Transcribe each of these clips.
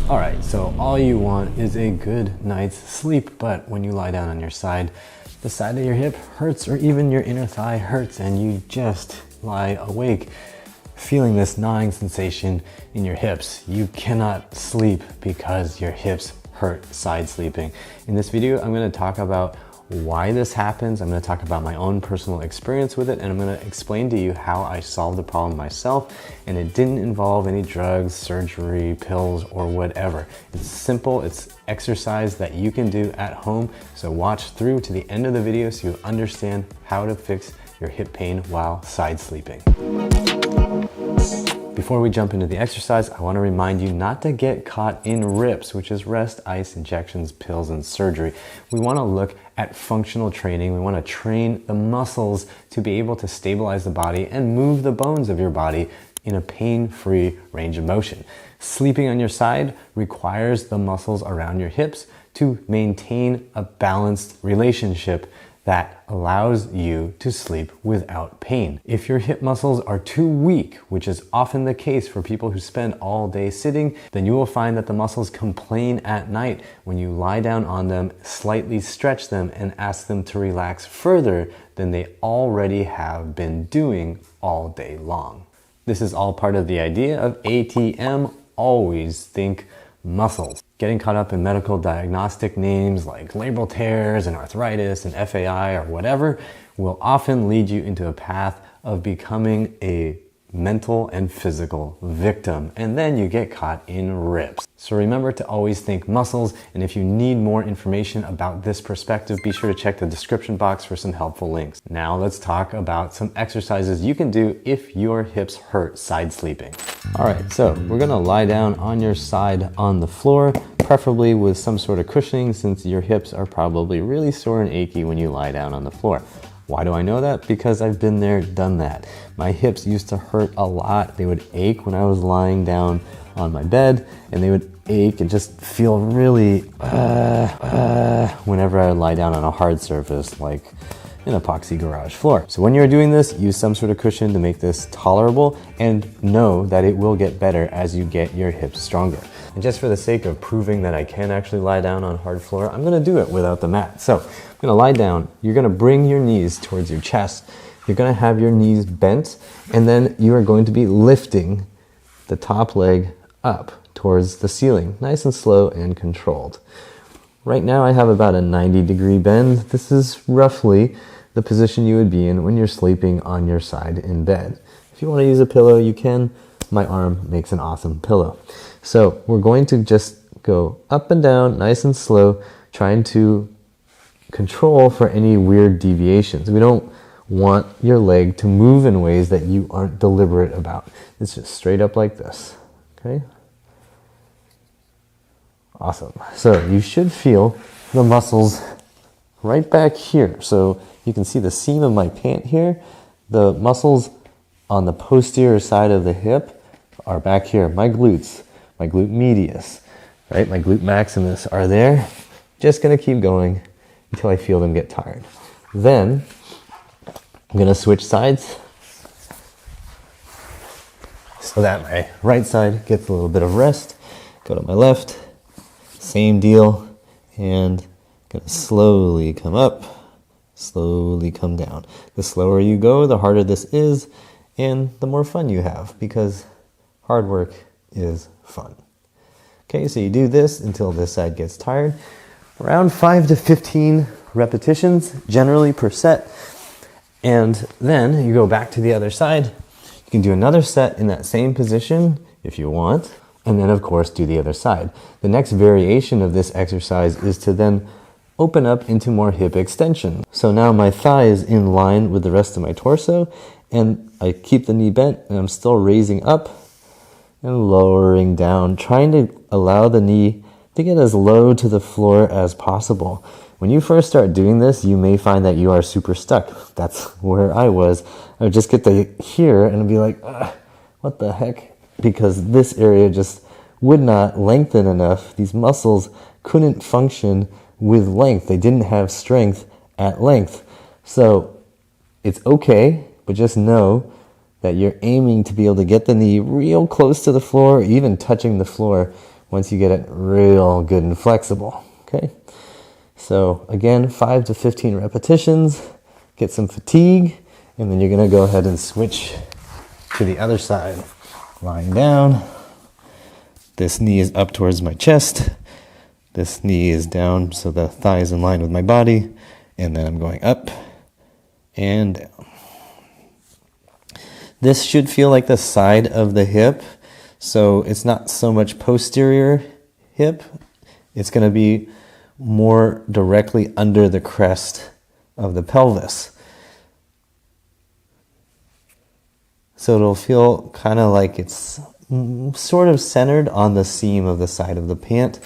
All right, so all you want is a good night's sleep, but when you lie down on your side, the side of your hip hurts or even your inner thigh hurts and you just lie awake feeling this gnawing sensation in your hips. You cannot sleep because your hips hurt side sleeping. In this video, I'm going to talk about why this happens. I'm going to talk about my own personal experience with it, and I'm going to explain to you how I solved the problem myself, and it didn't involve any drugs, surgery, pills, or whatever. It's simple. It's exercise that you can do at home. So watch through to the end of the video so you understand how to fix your hip pain while side sleeping. Before we jump into the exercise, I want to remind you not to get caught in RIPS, which is rest, ice, injections, pills, and surgery. We want to look at functional training. We want to train the muscles to be able to stabilize the body and move the bones of your body in a pain-free range of motion. Sleeping on your side requires the muscles around your hips to maintain a balanced relationship that allows you to sleep without pain. If your hip muscles are too weak, which is often the case for people who spend all day sitting, then you will find that the muscles complain at night when you lie down on them, slightly stretch them, and ask them to relax further than they already have been doing all day long. This is all part of the idea of ATM, always think muscles. Getting caught up in medical diagnostic names like labral tears and arthritis and FAI or whatever will often lead you into a path of becoming a mental and physical victim, and then you get caught in RIPS. So remember to always think muscles, and if you need more information about this perspective, be sure to check the description box for some helpful links. Now let's talk about some exercises you can do if your hips hurt side sleeping. All right, so we're gonna lie down on your side on the floor, preferably with some sort of cushioning since your hips are probably really sore and achy when you lie down on the floor. Why do I know that? Because I've been there, done that. My hips used to hurt a lot. They would ache when I was lying down on my bed, and they would ache and just feel really whenever I lie down on a hard surface like an epoxy garage floor. So when you're doing this, use some sort of cushion to make this tolerable, and know that it will get better as you get your hips stronger. And just for the sake of proving that I can actually lie down on hard floor, I'm gonna do it without the mat. So I'm gonna lie down, you're gonna bring your knees towards your chest, you're gonna have your knees bent, and then you are going to be lifting the top leg up towards the ceiling, nice and slow and controlled. Right now I have about a 90-degree bend. This is roughly the position you would be in when you're sleeping on your side in bed. If you wanna use a pillow, you can. My arm makes an awesome pillow. So we're going to just go up and down, nice and slow, trying to control for any weird deviations. We don't want your leg to move in ways that you aren't deliberate about. It's just straight up like this, okay? Awesome. So you should feel the muscles right back here. So you can see the seam of my pant here. The muscles on the posterior side of the hip are back here. My glutes, my glute medius, right? My glute maximus are there. Just gonna keep going until I feel them get tired. Then I'm gonna switch sides so that my right side gets a little bit of rest. Go to my left, same deal, and gonna slowly come up, slowly come down. The slower you go, the harder this is, and the more fun you have, because hard work is fun. Okay, so you do this until this side gets tired. Around 5 to 15 repetitions, generally per set. And then you go back to the other side. You can do another set in that same position if you want. And then of course do the other side. The next variation of this exercise is to then open up into more hip extension. So now my thigh is in line with the rest of my torso, and I keep the knee bent and I'm still raising up and lowering down, trying to allow the knee to get as low to the floor as possible. When you first start doing this, you may find that you are super stuck. That's where I was. I would just get to here and be like, what the heck? Because this area just would not lengthen enough. These muscles couldn't function with length. They didn't have strength at length. So it's okay, but just know that you're aiming to be able to get the knee real close to the floor, even touching the floor once you get it real good and flexible, okay? So again, 5 to 15 repetitions, get some fatigue, and then you're gonna go ahead and switch to the other side. Lying down, this knee is up towards my chest, this knee is down so the thigh is in line with my body, and then I'm going up and down. This should feel like the side of the hip, so it's not so much posterior hip, it's going to be more directly under the crest of the pelvis. So it'll feel kind of like it's sort of centered on the seam of the side of the pant,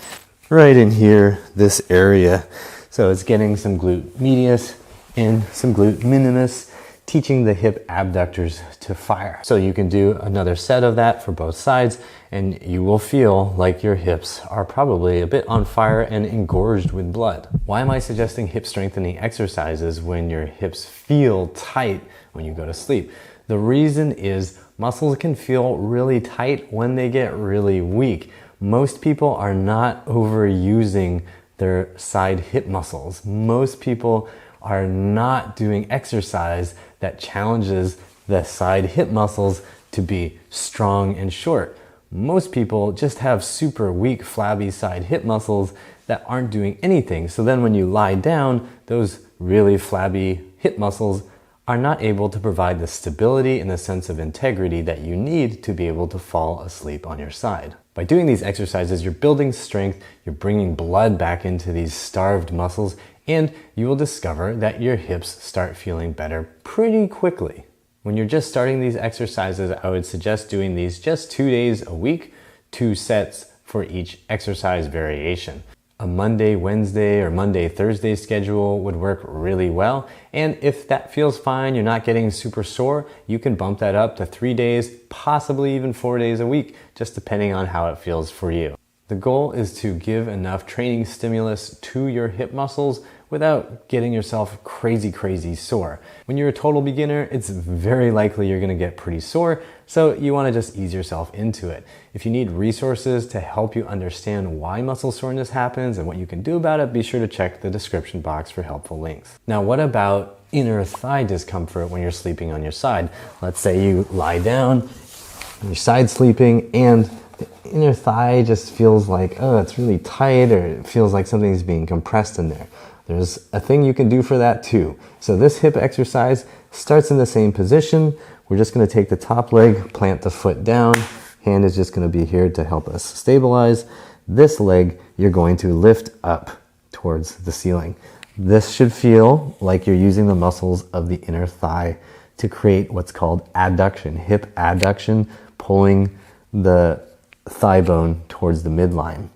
right in here, this area. So it's getting some glute medius and some glute minimus, teaching the hip abductors to fire. So you can do another set of that for both sides, and you will feel like your hips are probably a bit on fire and engorged with blood. Why am I suggesting hip strengthening exercises when your hips feel tight when you go to sleep? The reason is muscles can feel really tight when they get really weak. Most people are not overusing their side hip muscles. Most people are not doing exercise that challenges the side hip muscles to be strong and short. Most people just have super weak, flabby side hip muscles that aren't doing anything. So then when you lie down, those really flabby hip muscles are not able to provide the stability and the sense of integrity that you need to be able to fall asleep on your side. By doing these exercises, you're building strength, you're bringing blood back into these starved muscles, and you will discover that your hips start feeling better pretty quickly. When you're just starting these exercises, I would suggest doing these just 2 days a week, 2 sets for each exercise variation. A Monday, Wednesday, or Monday, Thursday schedule would work really well. And if that feels fine, you're not getting super sore, you can bump that up to 3 days, possibly even 4 days a week, just depending on how it feels for you. The goal is to give enough training stimulus to your hip muscles without getting yourself crazy sore. When you're a total beginner, it's very likely you're gonna get pretty sore, so you wanna just ease yourself into it. If you need resources to help you understand why muscle soreness happens and what you can do about it, be sure to check the description box for helpful links. Now, what about inner thigh discomfort when you're sleeping on your side? Let's say you lie down, you're side sleeping, and the inner thigh just feels like, oh, it's really tight, or it feels like something's being compressed in there. There's a thing you can do for that too. So this hip exercise starts in the same position. We're just gonna take the top leg, plant the foot down. Hand is just gonna be here to help us stabilize. This leg, you're going to lift up towards the ceiling. This should feel like you're using the muscles of the inner thigh to create what's called adduction, hip adduction, pulling the thigh bone towards the midline.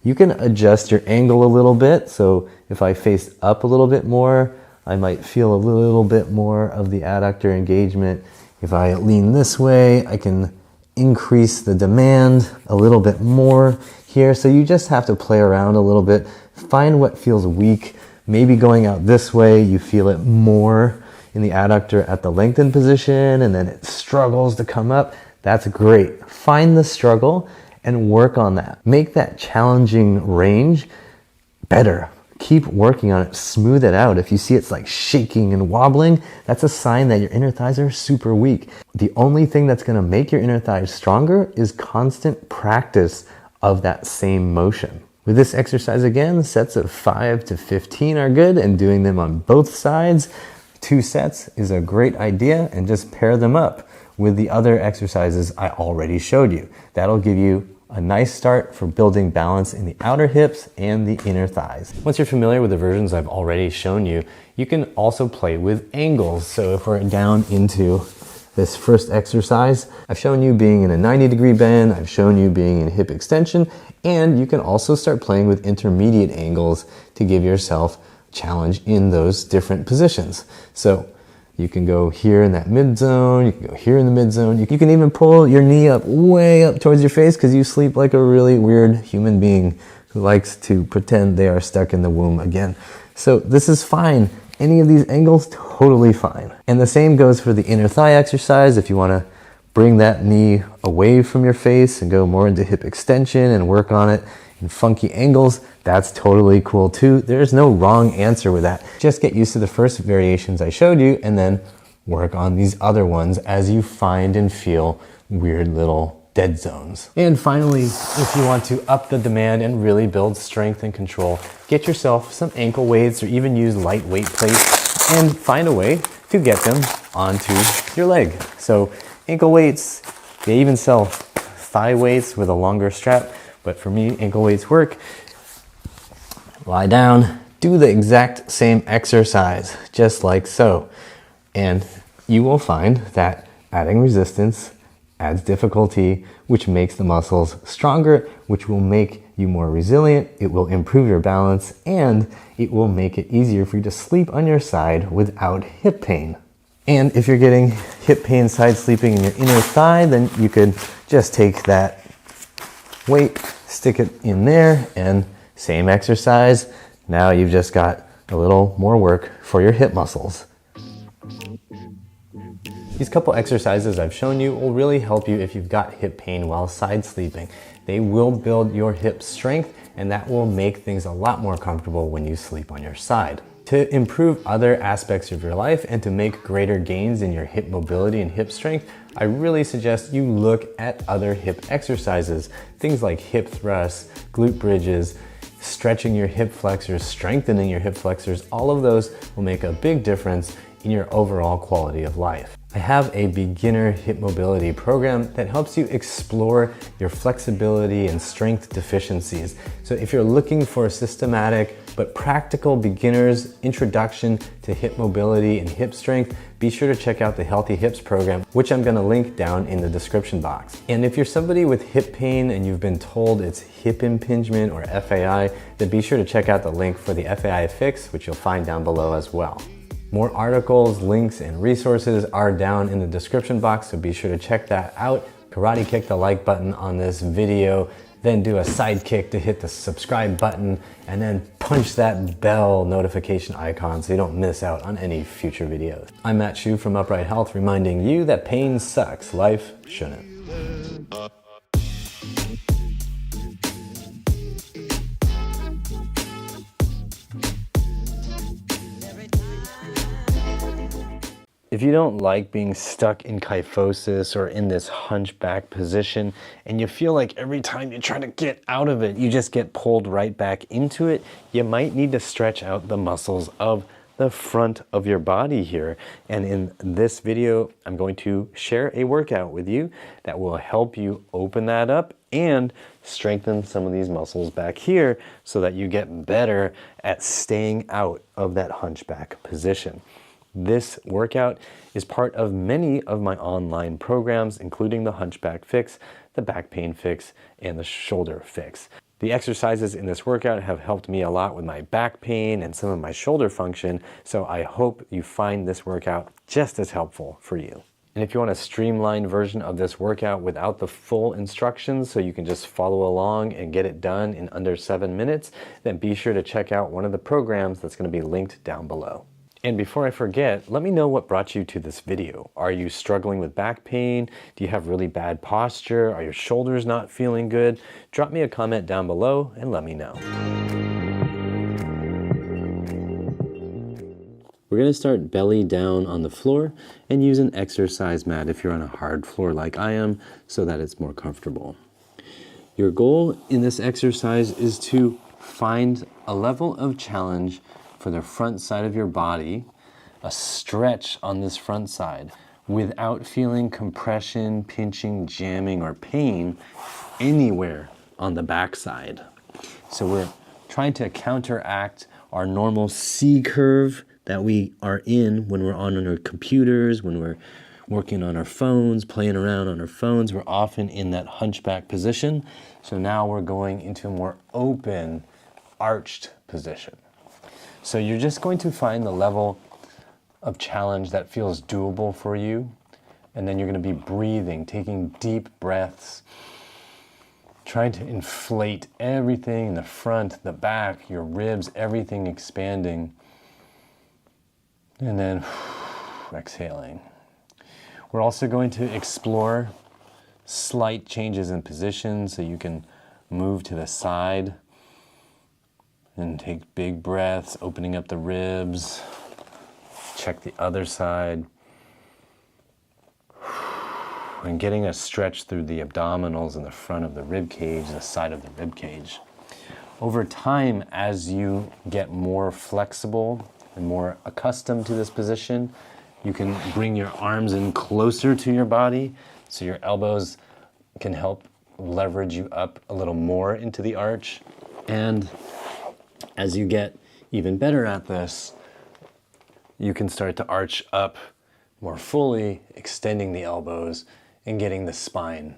You can adjust your angle a little bit. So if I face up a little bit more, I might feel a little bit more of the adductor engagement. If I lean this way, I can increase the demand a little bit more here. So you just have to play around a little bit, find what feels weak. Maybe going out this way, you feel it more in the adductor at the lengthened position, and then it struggles to come up. That's great. Find the struggle and work on that. Make that challenging range better. Keep working on it, smooth it out. If you see it's like shaking and wobbling, that's a sign that your inner thighs are super weak. The only thing that's gonna make your inner thighs stronger is constant practice of that same motion. With this exercise again, sets of 5 to 15 are good, and doing them on both sides, 2 sets is a great idea, and just pair them up with the other exercises I already showed you. That'll give you a nice start for building balance in the outer hips and the inner thighs. Once you're familiar with the versions I've already shown you, you can also play with angles. So if we're down into this first exercise, I've shown you being in a 90-degree bend, I've shown you being in hip extension, and you can also start playing with intermediate angles to give yourself challenge in those different positions. So you can go here in that mid zone, you can go here in the mid zone. You can even pull your knee up way up towards your face because you sleep like a really weird human being who likes to pretend they are stuck in the womb again. So this is fine. Any of these angles, totally fine. And the same goes for the inner thigh exercise. If you want to bring that knee away from your face and go more into hip extension and work on it in funky angles, that's totally cool too. There's no wrong answer with that. Just get used to the first variations I showed you and then work on these other ones as you find and feel weird little dead zones. And finally, if you want to up the demand and really build strength and control, get yourself some ankle weights or even use lightweight plates and find a way to get them onto your leg. So ankle weights, they even sell thigh weights with a longer strap, but for me, ankle weights work. Lie down, do the exact same exercise, just like so. And you will find that adding resistance adds difficulty, which makes the muscles stronger, which will make you more resilient. It will improve your balance, and it will make it easier for you to sleep on your side without hip pain. And if you're getting hip pain side sleeping in your inner thigh, then you could just take that weight, stick it in there, and same exercise. Now you've just got a little more work for your hip muscles. These couple exercises I've shown you will really help you if you've got hip pain while side sleeping. They will build your hip strength, and that will make things a lot more comfortable when you sleep on your side. To improve other aspects of your life and to make greater gains in your hip mobility and hip strength, I really suggest you look at other hip exercises. Things like hip thrusts, glute bridges, stretching your hip flexors, strengthening your hip flexors. All of those will make a big difference in your overall quality of life. I have a beginner hip mobility program that helps you explore your flexibility and strength deficiencies. So if you're looking for a systematic but practical beginner's introduction to hip mobility and hip strength, be sure to check out the Healthy Hips program, which I'm gonna link down in the description box. And if you're somebody with hip pain and you've been told it's hip impingement or FAI, then be sure to check out the link for the FAI fix, which you'll find down below as well. More articles, links, and resources are down in the description box, so be sure to check that out. Karate kick the like button on this video, then do a side kick to hit the subscribe button, and then punch that bell notification icon so you don't miss out on any future videos. I'm Matt Hsu from Upright Health, reminding you that pain sucks, life shouldn't. If you don't like being stuck in kyphosis or in this hunchback position, and you feel like every time you try to get out of it, you just get pulled right back into it, you might need to stretch out the muscles of the front of your body here. And in this video, I'm going to share a workout with you that will help you open that up and strengthen some of these muscles back here so that you get better at staying out of that hunchback position. This workout is part of many of my online programs, including the Hunchback Fix, the Back Pain Fix, and the Shoulder Fix. The exercises in this workout have helped me a lot with my back pain and some of my shoulder function, so I hope you find this workout just as helpful for you. And if you want a streamlined version of this workout without the full instructions so you can just follow along and get it done in under 7 minutes, then be sure to check out one of the programs that's going to be linked down below. And before I forget, let me know what brought you to this video. Are you struggling with back pain? Do you have really bad posture? Are your shoulders not feeling good? Drop me a comment down below and let me know. We're going to start belly down on the floor and use an exercise mat if you're on a hard floor like I am so that it's more comfortable. Your goal in this exercise is to find a level of challenge for the front side of your body, a stretch on this front side without feeling compression, pinching, jamming, or pain anywhere on the back side. So we're trying to counteract our normal C curve that we are in when we're on our computers, when we're working on our phones, playing around on our phones. We're often in that hunchback position. So now we're going into a more open, arched position. So you're just going to find the level of challenge that feels doable for you. And then you're going to be breathing, taking deep breaths, trying to inflate everything in the front, the back, your ribs, everything expanding. And then exhaling. We're also going to explore slight changes in position, so you can move to the side and take big breaths, opening up the ribs. Check the other side. And getting a stretch through the abdominals and the front of the rib cage, the side of the rib cage. Over time, as you get more flexible and more accustomed to this position, you can bring your arms in closer to your body, so your elbows can help leverage you up a little more into the arch. And as you get even better at this, you can start to arch up more fully, extending the elbows and getting the spine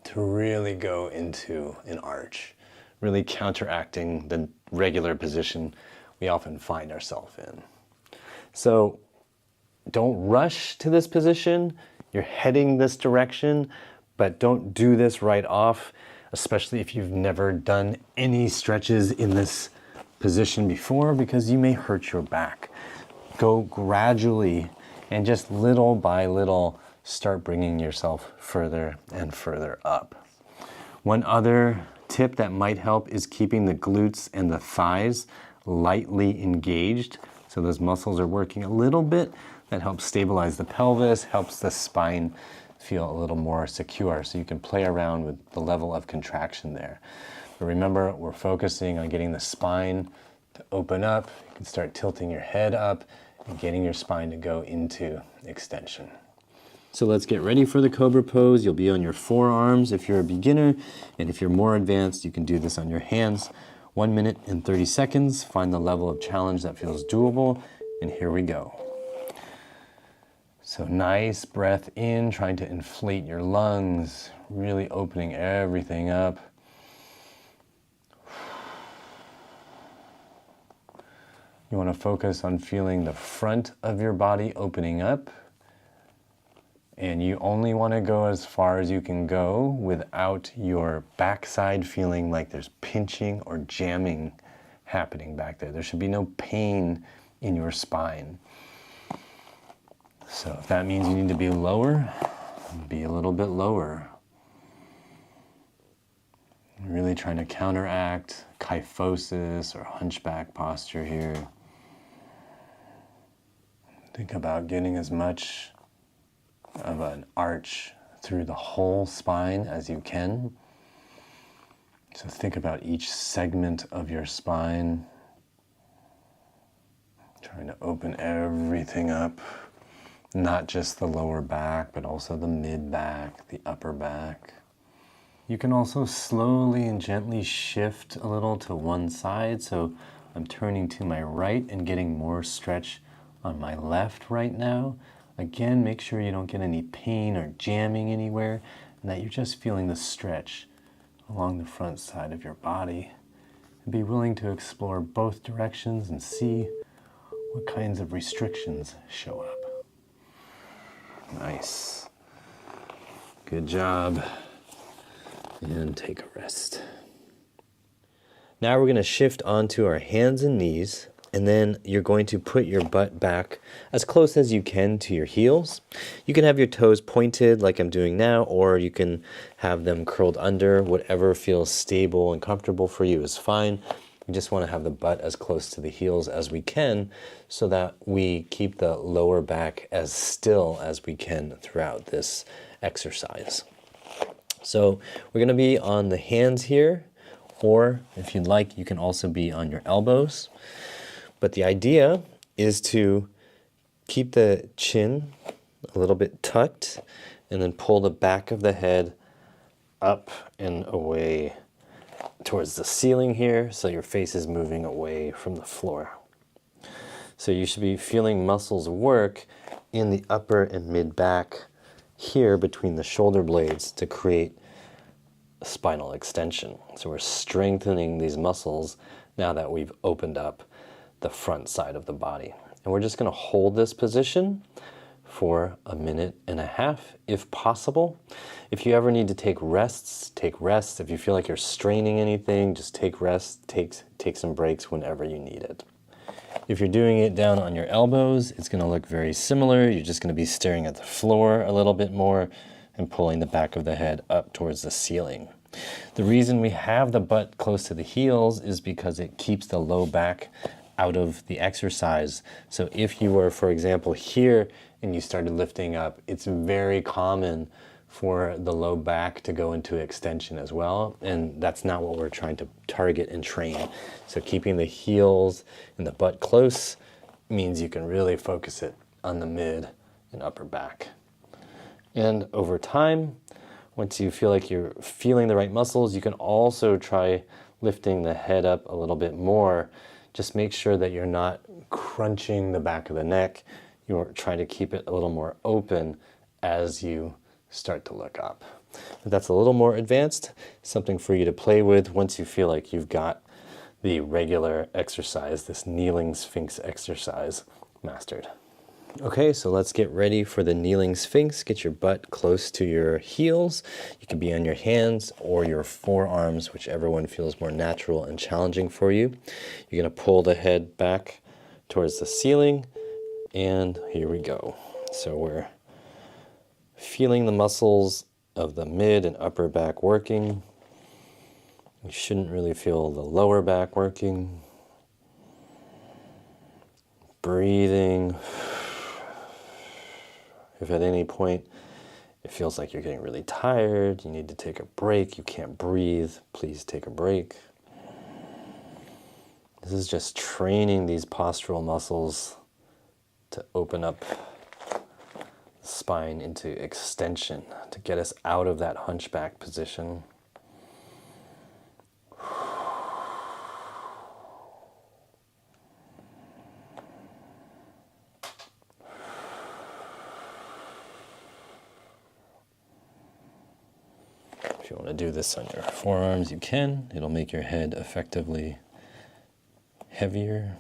to really go into an arch, really counteracting the regular position we often find ourselves in. So don't rush to this position. You're heading this direction, but don't do this right off, especially if you've never done any stretches in this position before, because you may hurt your back. Go gradually and just little by little start bringing yourself further and further up. One other tip that might help is keeping the glutes and the thighs lightly engaged. So those muscles are working a little bit. That helps stabilize the pelvis, helps the spine feel a little more secure, so you can play around with the level of contraction there. But remember, we're focusing on getting the spine to open up. You can start tilting your head up and getting your spine to go into extension. So let's get ready for the Cobra pose. You'll be on your forearms if you're a beginner, and if you're more advanced, you can do this on your hands. 1 minute and 30 seconds. Find the level of challenge that feels doable, and here we go. So nice breath in, trying to inflate your lungs, really opening everything up. You want to focus on feeling the front of your body opening up. And you only want to go as far as you can go without your backside feeling like there's pinching or jamming happening back there. There should be no pain in your spine. So if that means you need to be lower, be a little bit lower. Really trying to counteract kyphosis or hunchback posture here. Think about getting as much of an arch through the whole spine as you can. So think about each segment of your spine. Trying to open everything up. Not just the lower back, but also the mid back, the upper back. You can also slowly and gently shift a little to one side. So I'm turning to my right and getting more stretch on my left right now. Again, make sure you don't get any pain or jamming anywhere, and that you're just feeling the stretch along the front side of your body. And be willing to explore both directions and see what kinds of restrictions show up. Nice. Good job. And take a rest. Now we're going to shift onto our hands and knees, and then you're going to put your butt back as close as you can to your heels. You can have your toes pointed like I'm doing now, or you can have them curled under. Whatever feels stable and comfortable for you is fine. We just want to have the butt as close to the heels as we can so that we keep the lower back as still as we can throughout this exercise. So we're going to be on the hands here, or if you'd like, you can also be on your elbows. But the idea is to keep the chin a little bit tucked and then pull the back of the head up and away towards the ceiling here, so your face is moving away from the floor. So you should be feeling muscles work in the upper and mid back here between the shoulder blades to create a spinal extension. So we're strengthening these muscles now that we've opened up the front side of the body. And we're just going to hold this position for 1.5 minutes if possible. If you ever need to take rests, take rests. If you feel like you're straining anything, just take rest, take some breaks whenever you need it. If you're doing it down on your elbows, it's going to look very similar. You're just going to be staring at the floor a little bit more and pulling the back of the head up towards the ceiling. The reason we have the butt close to the heels is because it keeps the low back out of the exercise. So if you were, for example, here and you started lifting up, it's very common for the low back to go into extension as well, and that's not what we're trying to target and train. So keeping the heels and the butt close means you can really focus it on the mid and upper back. And over time, once you feel like you're feeling the right muscles, you can also try lifting the head up a little bit more. Just make sure that you're not crunching the back of the neck. You're trying to keep it a little more open as you start to look up. If that's a little more advanced, something for you to play with once you feel like you've got the regular exercise, this kneeling Sphinx exercise, mastered. Okay, so let's get ready for the kneeling Sphinx. Get your butt close to your heels. You can be on your hands or your forearms, whichever one feels more natural and challenging for you. You're going to pull the head back towards the ceiling, and here we go. So we're feeling the muscles of the mid and upper back working. You shouldn't really feel the lower back working. Breathing. If at any point it feels like you're getting really tired, you need to take a break, you can't breathe, please take a break. This is just training these postural muscles to open up the spine into extension, to get us out of that hunchback position. If you want to do this on your forearms, you can. It'll make your head effectively heavier.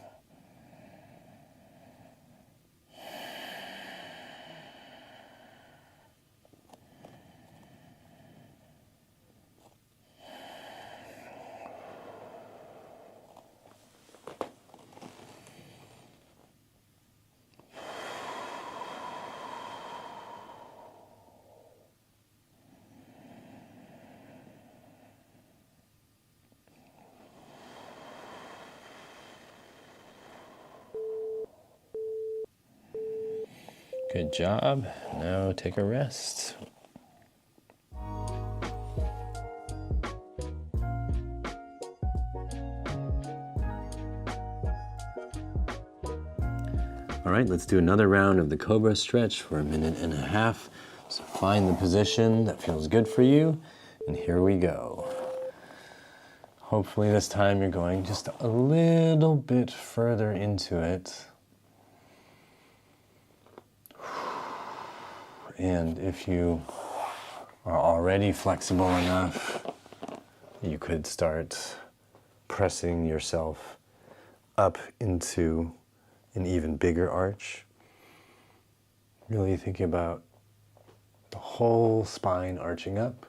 Good job. Now take a rest. All right, let's do another round of the Cobra stretch for 1.5 minutes. So find the position that feels good for you, and here we go. Hopefully this time you're going just a little bit further into it. And if you are already flexible enough, you could start pressing yourself up into an even bigger arch. Really thinking about the whole spine arching up,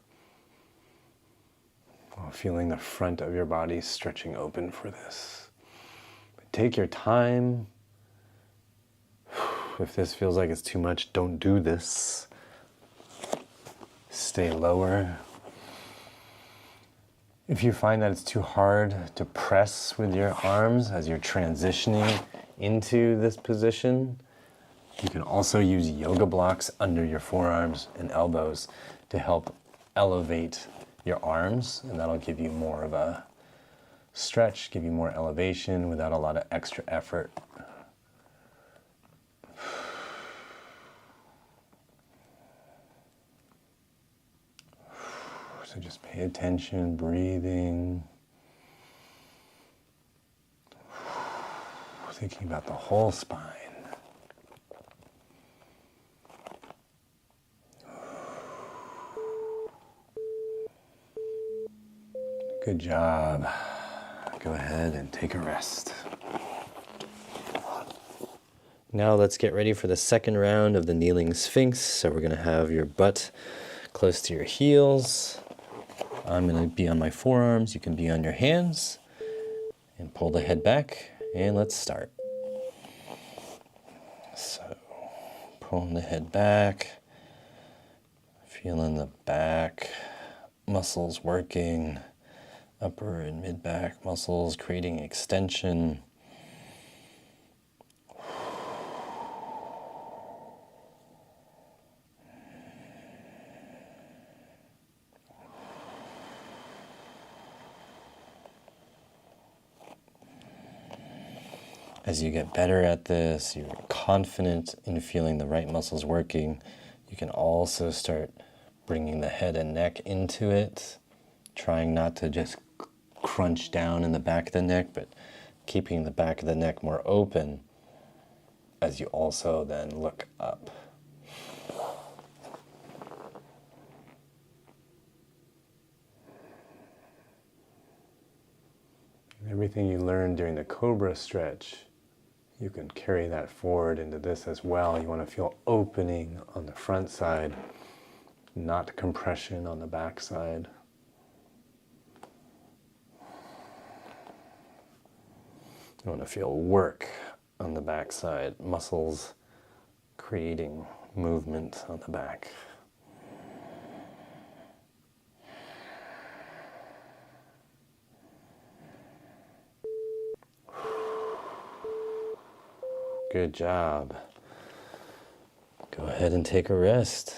while feeling the front of your body stretching open for this. But take your time. If this feels like it's too much, don't do this. Stay lower. If you find that it's too hard to press with your arms as you're transitioning into this position, you can also use yoga blocks under your forearms and elbows to help elevate your arms, and that'll give you more of a stretch, give you more elevation without a lot of extra effort. So just pay attention, breathing, thinking about the whole spine. Good job. Go ahead and take a rest. Now let's get ready for the second round of the kneeling Sphinx. So we're going to have your butt close to your heels. I'm going to be on my forearms. You can be on your hands. And pull the head back And let's start. So, pulling the head back, feeling the back muscles working, upper and mid back muscles creating extension. As you get better at this, you're confident in feeling the right muscles working, you can also start bringing the head and neck into it, trying not to just crunch down in the back of the neck, but keeping the back of the neck more open as you also then look up. Everything you learned during the Cobra stretch, you can carry that forward into this as well. You want to feel opening on the front side, not compression on the back side. You want to feel work on the back side, muscles creating movement on the back. Good job. Go ahead and take a rest.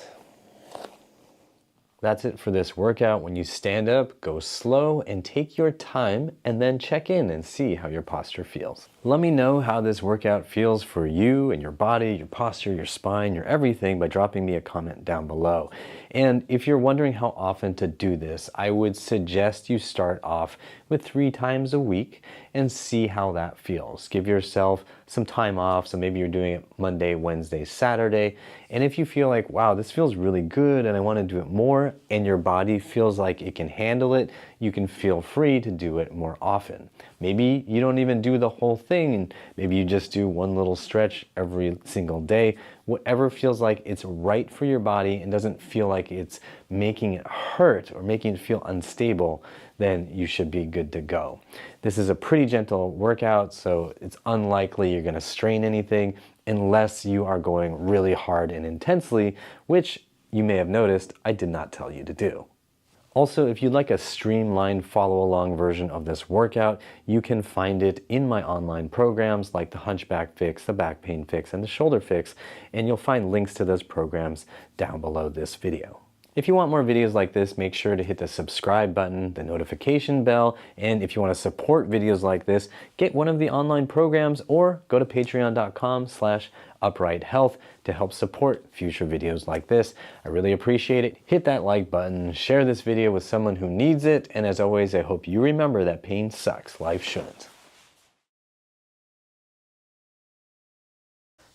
That's it for this workout. When you stand up, go slow and take your time, and then check in and see how your posture feels. Let me know how this workout feels for you and your body, your posture, your spine, your everything by dropping me a comment down below. And if you're wondering how often to do this, I would suggest you start off with 3 times a week and see how that feels. Give yourself some time off, so maybe you're doing it Monday, Wednesday, Saturday, and if you feel like, wow, this feels really good and I want to do it more, and your body feels like it can handle it, you can feel free to do it more often. Maybe you don't even do the whole thing, and maybe you just do one little stretch every single day. Whatever feels like it's right for your body and doesn't feel like it's making it hurt or making it feel unstable, then you should be good to go. This is a pretty gentle workout, so it's unlikely you're going to strain anything unless you are going really hard and intensely, which you may have noticed I did not tell you to do. Also, if you'd like a streamlined follow-along version of this workout, you can find it in my online programs like the Hunchback Fix, the Back Pain Fix, and the Shoulder Fix, and you'll find links to those programs down below this video. If you want more videos like this, make sure to hit the subscribe button, the notification bell, and if you want to support videos like this, get one of the online programs or go to patreon.com/uprighthealth to help support future videos like this. I really appreciate it. Hit that like button, share this video with someone who needs it, and as always, I hope you remember that pain sucks, life shouldn't.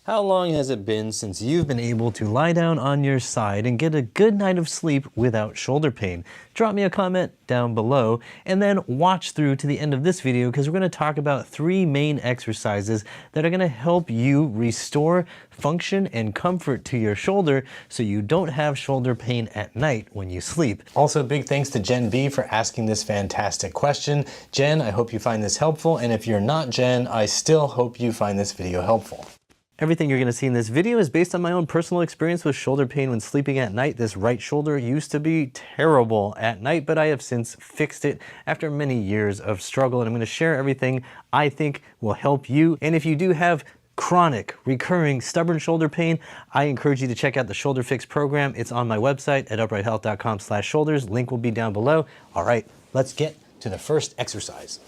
How long has it been since you've been able to lie down on your side and get a good night of sleep without shoulder pain? Drop me a comment down below and then watch through to the end of this video because we're going to talk about 3 main exercises that are going to help you restore function and comfort to your shoulder so you don't have shoulder pain at night when you sleep. Also, big thanks to Jen B for asking this fantastic question. Jen, I hope you find this helpful, and if you're not Jen, I still hope you find this video helpful. Everything you're going to see in this video is based on my own personal experience with shoulder pain when sleeping at night. This right shoulder used to be terrible at night, but I have since fixed it after many years of struggle, and I'm going to share everything I think will help you. And if you do have chronic, recurring, stubborn shoulder pain, I encourage you to check out the Shoulder Fix program. It's on my website at uprighthealth.com/shoulders. Link will be down below. All right, let's get to the first exercise.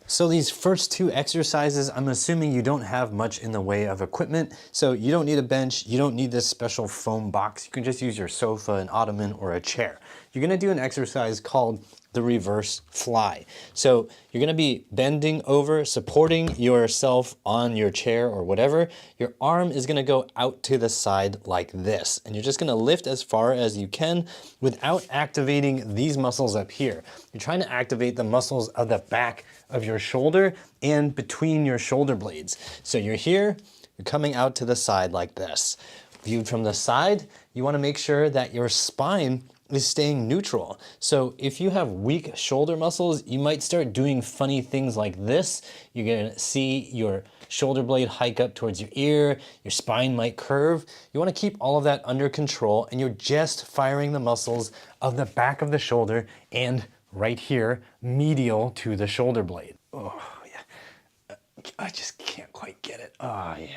So these first 2 exercises, I'm assuming you don't have much in the way of equipment, so you don't need a bench, you don't need this special foam box, you can just use your sofa, an ottoman, or a chair. You're gonna do an exercise called the reverse fly. So you're gonna be bending over, supporting yourself on your chair or whatever. Your arm is gonna go out to the side like this, and you're just gonna lift as far as you can without activating these muscles up here. You're trying to activate the muscles of the back of your shoulder and between your shoulder blades. So you're here, you're coming out to the side like this. Viewed from the side, you wanna make sure that your spine is staying neutral. So if you have weak shoulder muscles, you might start doing funny things like this. You're gonna see your shoulder blade hike up towards your ear, your spine might curve. You wanna keep all of that under control, and you're just firing the muscles of the back of the shoulder and right here, medial to the shoulder blade. Oh yeah, I just can't quite get it. Oh yeah.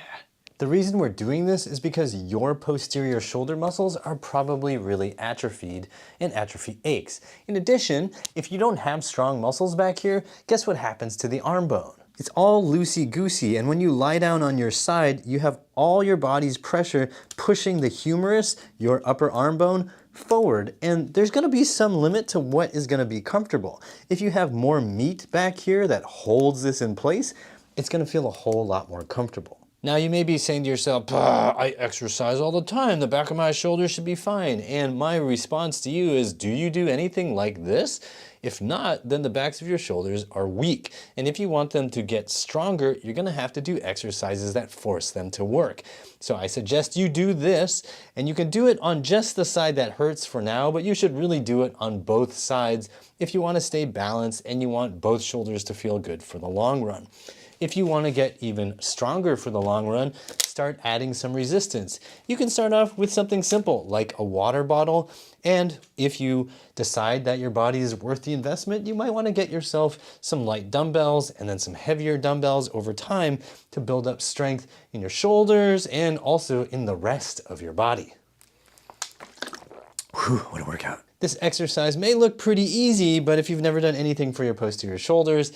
The reason we're doing this is because your posterior shoulder muscles are probably really atrophied, and atrophy aches. In addition, if you don't have strong muscles back here, guess what happens to the arm bone? It's all loosey-goosey, and when you lie down on your side, you have all your body's pressure pushing the humerus, your upper arm bone, forward, and there's gonna be some limit to what is gonna be comfortable. If you have more meat back here that holds this in place, it's gonna feel a whole lot more comfortable. Now you may be saying to yourself, I exercise all the time, the back of my shoulders should be fine. And my response to you is, do you do anything like this? If not, then the backs of your shoulders are weak. And if you want them to get stronger, you're gonna have to do exercises that force them to work. So I suggest you do this, and you can do it on just the side that hurts for now, but you should really do it on both sides if you wanna stay balanced and you want both shoulders to feel good for the long run. If you want to get even stronger for the long run, start adding some resistance. You can start off with something simple like a water bottle, and if you decide that your body is worth the investment, you might want to get yourself some light dumbbells and then some heavier dumbbells over time to build up strength in your shoulders and also in the rest of your body. Whew, what a workout. This exercise may look pretty easy, but if you've never done anything for your posterior shoulders,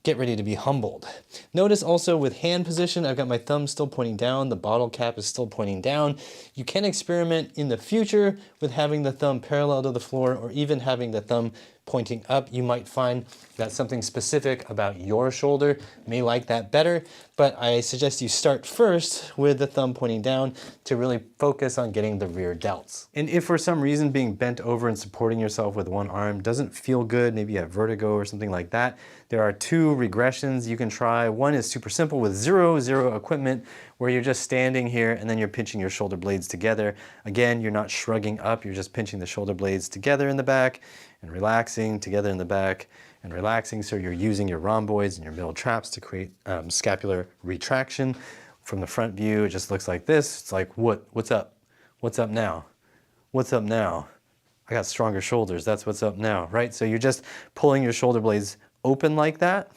get ready to be humbled. Notice also with hand position, I've got my thumb still pointing down, the bottle cap is still pointing down. You can experiment in the future with having the thumb parallel to the floor or even having the thumb pointing up. You might find that something specific about your shoulder may like that better, but I suggest you start first with the thumb pointing down to really focus on getting the rear delts. And if for some reason being bent over and supporting yourself with one arm doesn't feel good, maybe you have vertigo or something like that, there are two regressions you can try. One is super simple with zero equipment, where you're just standing here and then you're pinching your shoulder blades together. Again, you're not shrugging up, you're just pinching the shoulder blades together in the back and relaxing together in the back and relaxing. So you're using your rhomboids and your middle traps to create scapular retraction. From the front view, it just looks like this. It's like, what's up? What's up now? What's up now? I got stronger shoulders, that's what's up now, right? So you're just pulling your shoulder blades open like that.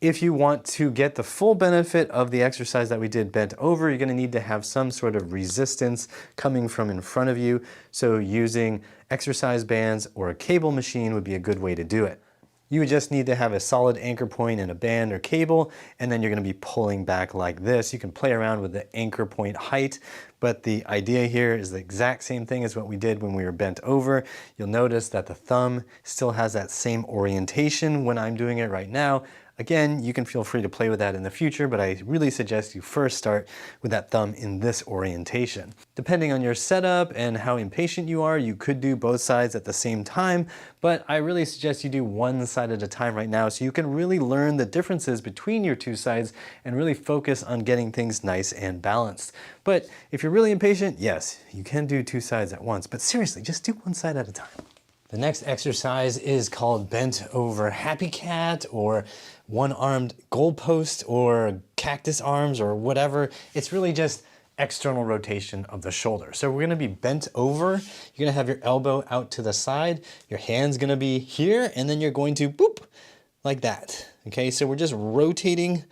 If you want to get the full benefit of the exercise that we did bent over, you're gonna need to have some sort of resistance coming from in front of you. So using exercise bands or a cable machine would be a good way to do it. You would just need to have a solid anchor point and a band or cable, and then you're gonna be pulling back like this. You can play around with the anchor point height, but the idea here is the exact same thing as what we did when we were bent over. You'll notice that the thumb still has that same orientation when I'm doing it right now. Again, you can feel free to play with that in the future, but I really suggest you first start with that thumb in this orientation. Depending on your setup and how impatient you are, you could do both sides at the same time, but I really suggest you do one side at a time right now so you can really learn the differences between your two sides and really focus on getting things nice and balanced. But if you're really impatient, yes, you can do two sides at once, but seriously, just do one side at a time. The next exercise is called bent over happy cat or one-armed goalpost or cactus arms or whatever. It's really just external rotation of the shoulder. So we're gonna be bent over. You're gonna have your elbow out to the side. Your hand's gonna be here, and then you're going to boop, like that. Okay, so we're just rotating,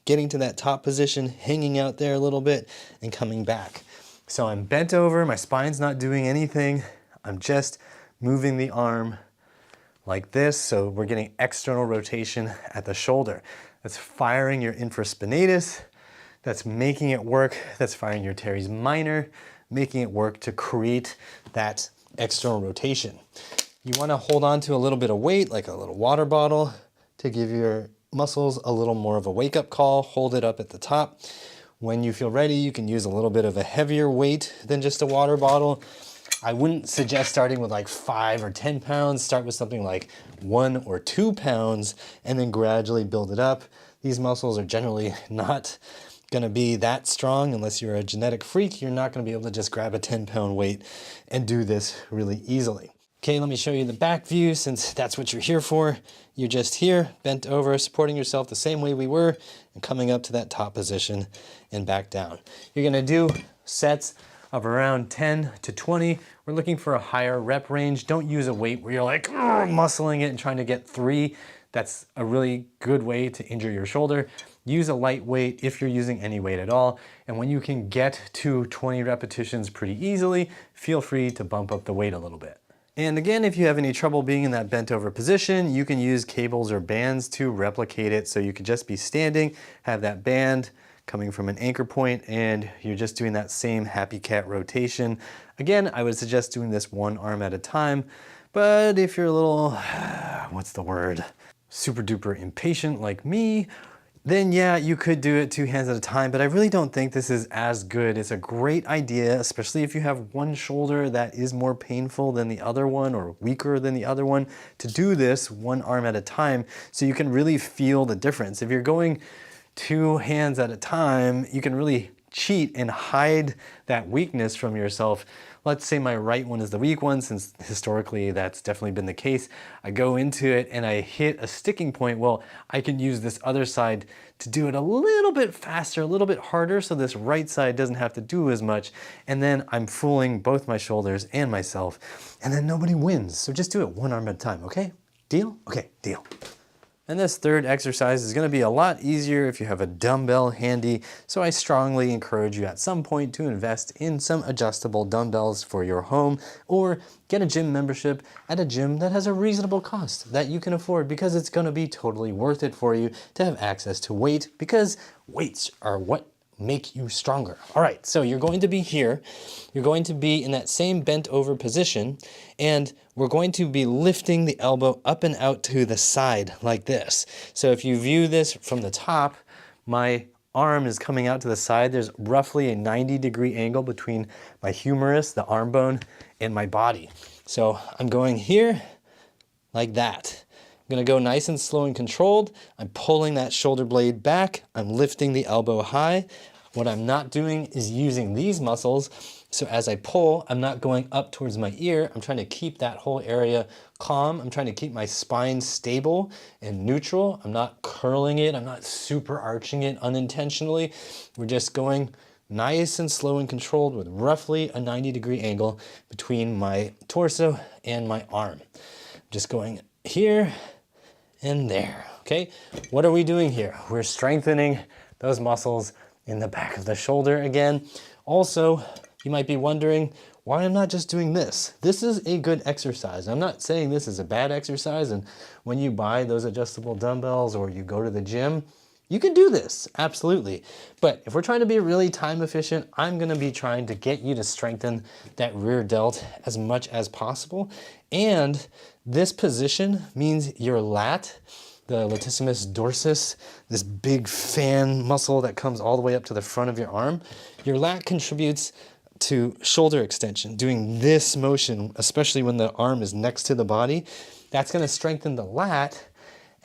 getting to that top position, hanging out there a little bit, and coming back. So I'm bent over, my spine's not doing anything. I'm just moving the arm like this, so we're getting external rotation at the shoulder. That's firing your infraspinatus, that's making it work, that's firing your teres minor, making it work to create that external rotation. You wanna hold on to a little bit of weight, like a little water bottle, to give your muscles a little more of a wake-up call. Hold it up at the top. When you feel ready, you can use a little bit of a heavier weight than just a water bottle. I wouldn't suggest starting with like 5 or 10 pounds. Start with something like 1 or 2 pounds and then gradually build it up. These muscles are generally not gonna be that strong unless you're a genetic freak. You're not gonna be able to just grab a 10-pound weight and do this really easily. Okay, let me show you the back view since that's what you're here for. You're just here, bent over, supporting yourself the same way we were, and coming up to that top position and back down. You're gonna do sets of around 10 to 20. We're looking for a higher rep range. Don't use a weight where you're like muscling it and trying to get 3. That's a really good way to injure your shoulder. Use a light weight if you're using any weight at all. And when you can get to 20 repetitions pretty easily, feel free to bump up the weight a little bit. And again, if you have any trouble being in that bent over position, you can use cables or bands to replicate it. So you could just be standing, have that band coming from an anchor point, and you're just doing that same happy cat rotation. Again, I would suggest doing this one arm at a time, but if you're a little, what's the word? Super duper impatient like me, then yeah, you could do it 2 hands at a time, but I really don't think this is as good. It's a great idea, especially if you have one shoulder that is more painful than the other one or weaker than the other one, to do this 1 arm at a time so you can really feel the difference. If you're going 2 hands at a time, you can really cheat and hide that weakness from yourself. Let's say my right one is the weak one, since historically that's definitely been the case. I go into it and I hit a sticking point. Well, I can use this other side to do it a little bit faster, a little bit harder, so this right side doesn't have to do as much. And then I'm fooling both my shoulders and myself, and then nobody wins. So just do it 1 arm at a time, okay? Deal? Okay, deal. And this third exercise is going to be a lot easier if you have a dumbbell handy, so I strongly encourage you at some point to invest in some adjustable dumbbells for your home, or get a gym membership at a gym that has a reasonable cost that you can afford, because it's going to be totally worth it for you to have access to weight, because weights are what make you stronger. All right, so you're going to be here. You're going to be in that same bent over position, and we're going to be lifting the elbow up and out to the side like this. So if you view this from the top, my arm is coming out to the side. There's roughly a 90-degree angle between my humerus, the arm bone, and my body. So I'm going here like that. I'm gonna go nice and slow and controlled. I'm pulling that shoulder blade back. I'm lifting the elbow high. What I'm not doing is using these muscles. So as I pull, I'm not going up towards my ear. I'm trying to keep that whole area calm. I'm trying to keep my spine stable and neutral. I'm not curling it. I'm not super arching it unintentionally. We're just going nice and slow and controlled with roughly a 90-degree angle between my torso and my arm. Just going here and there, okay? What are we doing here? We're strengthening those muscles in the back of the shoulder again. Also, you might be wondering why I'm not just doing this. This is a good exercise. I'm not saying this is a bad exercise, and when you buy those adjustable dumbbells or you go to the gym, you can do this, absolutely. But if we're trying to be really time efficient, I'm gonna be trying to get you to strengthen that rear delt as much as possible. And this position means your lat, the latissimus dorsus, this big fan muscle that comes all the way up to the front of your arm, your lat contributes to shoulder extension. Doing this motion, especially when the arm is next to the body, that's gonna strengthen the lat,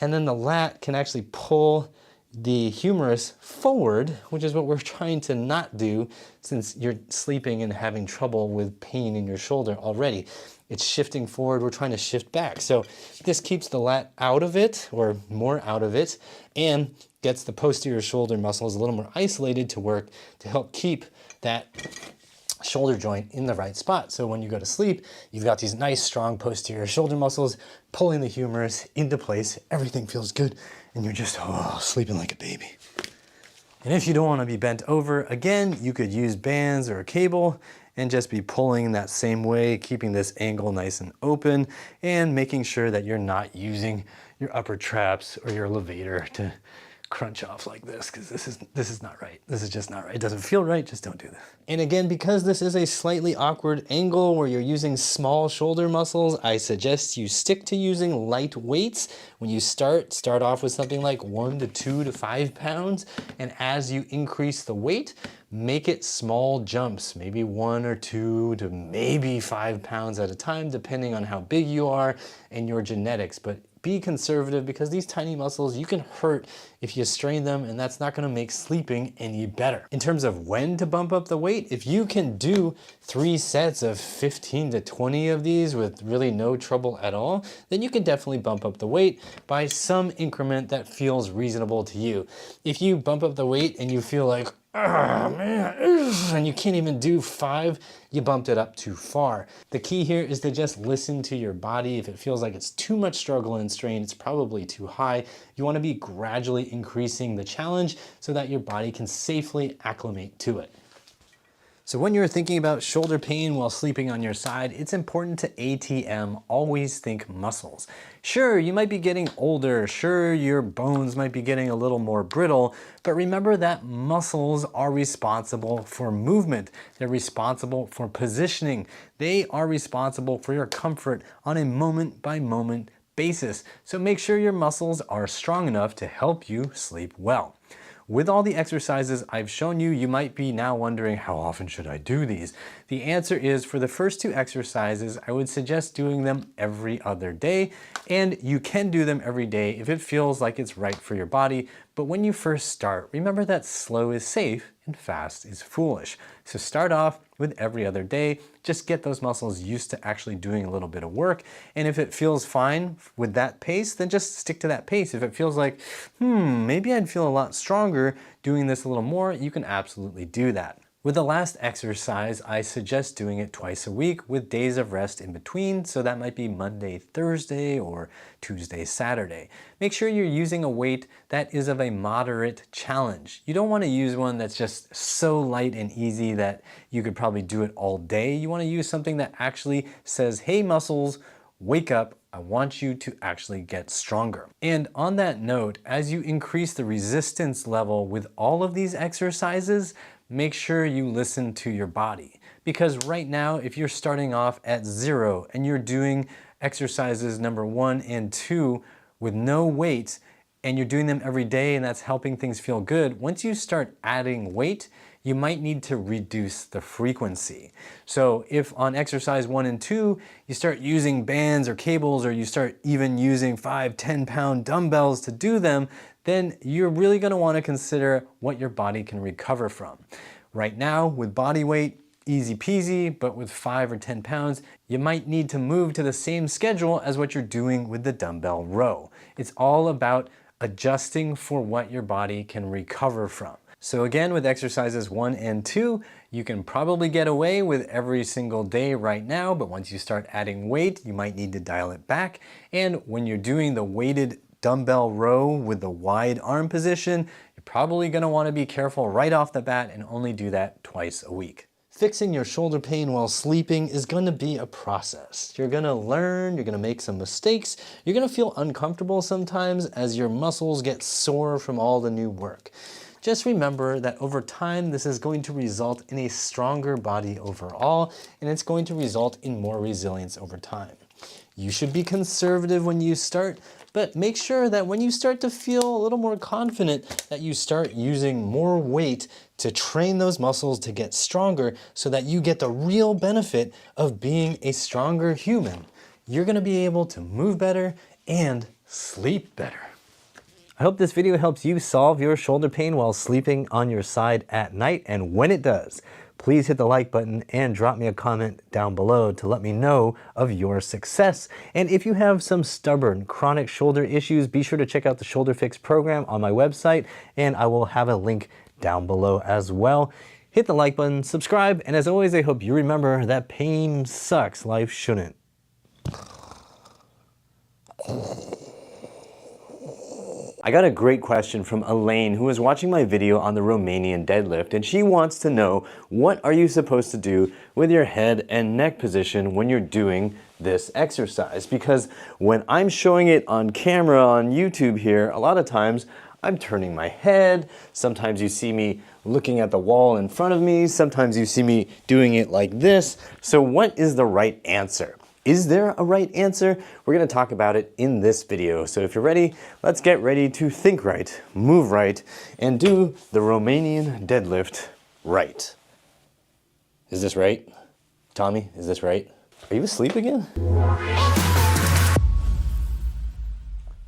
and then the lat can actually pull the humerus forward, which is what we're trying to not do since you're sleeping and having trouble with pain in your shoulder already. It's shifting forward, we're trying to shift back. So this keeps the lat out of it, or more out of it, and gets the posterior shoulder muscles a little more isolated to work to help keep that shoulder joint in the right spot. So when you go to sleep, you've got these nice strong posterior shoulder muscles pulling the humerus into place. Everything feels good, and you're just sleeping like a baby. And if you don't want to be bent over, again, you could use bands or a cable and just be pulling that same way, keeping this angle nice and open, and making sure that you're not using your upper traps or your levator to crunch off like this, because this is not right. This is just not right. It doesn't feel right, just don't do this. And again, because this is a slightly awkward angle where you're using small shoulder muscles, I suggest you stick to using light weights. When you start off with something like 1 to 2 to 5 pounds, and as you increase the weight, make it small jumps, maybe 1 or 2 to maybe 5 pounds at a time, depending on how big you are and your genetics. But be conservative, because these tiny muscles, you can hurt if you strain them, and that's not gonna make sleeping any better. In terms of when to bump up the weight, if you can do 3 sets of 15 to 20 of these with really no trouble at all, then you can definitely bump up the weight by some increment that feels reasonable to you. If you bump up the weight and you feel like, oh man, and you can't even do 5, you bumped it up too far. The key here is to just listen to your body. If it feels like it's too much struggle and strain, it's probably too high. You want to be gradually increasing the challenge so that your body can safely acclimate to it. So when you're thinking about shoulder pain while sleeping on your side, it's important to ATM, always think muscles. Sure, you might be getting older, sure, your bones might be getting a little more brittle, but remember that muscles are responsible for movement. They're responsible for positioning. They are responsible for your comfort on a moment-by-moment basis. So make sure your muscles are strong enough to help you sleep well. With all the exercises I've shown you, you might be now wondering, how often should I do these? The answer is, for the first 2 exercises, I would suggest doing them every other day, and you can do them every day if it feels like it's right for your body. But when you first start, remember that slow is safe and fast is foolish. So start off with every other day. Just get those muscles used to actually doing a little bit of work. And if it feels fine with that pace, then just stick to that pace. If it feels like, maybe I'd feel a lot stronger doing this a little more, you can absolutely do that. With the last exercise, I suggest doing it twice a week with days of rest in between, so that might be Monday, Thursday, or Tuesday, Saturday. Make sure you're using a weight that is of a moderate challenge. You don't want to use one that's just so light and easy that you could probably do it all day. You want to use something that actually says, hey muscles, wake up, I want you to actually get stronger. And on that note, as you increase the resistance level with all of these exercises, make sure you listen to your body. Because right now, if you're starting off at 0 and you're doing exercises number 1 and 2 with no weight, and you're doing them every day and that's helping things feel good, once you start adding weight, you might need to reduce the frequency. So if on exercise 1 and 2, you start using bands or cables, or you start even using 5-10 pound dumbbells to do them, then you're really gonna wanna consider what your body can recover from. Right now, with body weight, easy peasy, but with 5 or 10 pounds, you might need to move to the same schedule as what you're doing with the dumbbell row. It's all about adjusting for what your body can recover from. So again, with exercises 1 and 2, you can probably get away with every single day right now, but once you start adding weight, you might need to dial it back. And when you're doing the weighted dumbbell row with the wide arm position, you're probably gonna wanna be careful right off the bat and only do that twice a week. Fixing your shoulder pain while sleeping is gonna be a process. You're gonna learn, you're gonna make some mistakes, you're gonna feel uncomfortable sometimes as your muscles get sore from all the new work. Just remember that over time, this is going to result in a stronger body overall, and it's going to result in more resilience over time. You should be conservative when you start, but make sure that when you start to feel a little more confident, that you start using more weight to train those muscles to get stronger, so that you get the real benefit of being a stronger human. You're gonna be able to move better and sleep better. I hope this video helps you solve your shoulder pain while sleeping on your side at night, and when it does, please hit the like button and drop me a comment down below to let me know of your success. And if you have some stubborn chronic shoulder issues, be sure to check out the Shoulder Fix program on my website, and I will have a link down below as well. Hit the like button, subscribe, and as always, I hope you remember that pain sucks, life shouldn't. I got a great question from Elaine, who was watching my video on the Romanian deadlift, and she wants to know, what are you supposed to do with your head and neck position when you're doing this exercise? Because when I'm showing it on camera on YouTube here, a lot of times I'm turning my head. Sometimes you see me looking at the wall in front of me. Sometimes you see me doing it like this. So what is the right answer? Is there a right answer? We're gonna talk about it in this video. So if you're ready, let's get ready to think right, move right, and do the Romanian deadlift right. Is this right? Tommy, is this right? Are you asleep again?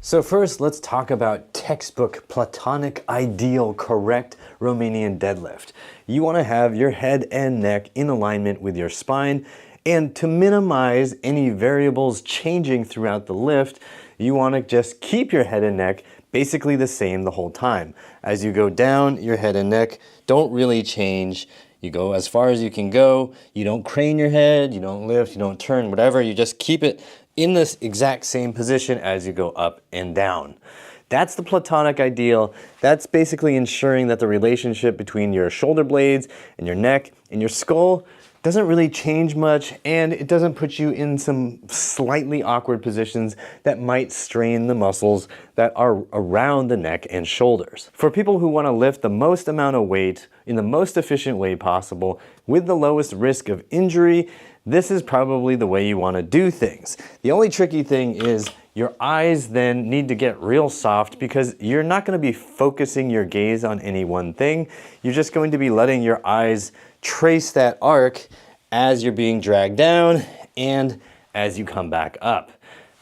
So first, let's talk about textbook platonic ideal correct Romanian deadlift. You want to have your head and neck in alignment with your spine, and to minimize any variables changing throughout the lift, you want to just keep your head and neck basically the same the whole time. As you go down, your head and neck don't really change. You go as far as you can go. You don't crane your head, you don't lift, you don't turn, whatever. You just keep it in this exact same position as you go up and down. That's the platonic ideal. That's basically ensuring that the relationship between your shoulder blades and your neck and your skull doesn't really change much, and it doesn't put you in some slightly awkward positions that might strain the muscles that are around the neck and shoulders. For people who want to lift the most amount of weight in the most efficient way possible with the lowest risk of injury, this is probably the way you want to do things. The only tricky thing is your eyes then need to get real soft because you're not going to be focusing your gaze on any one thing. You're just going to be letting your eyes trace that arc as you're being dragged down and as you come back up.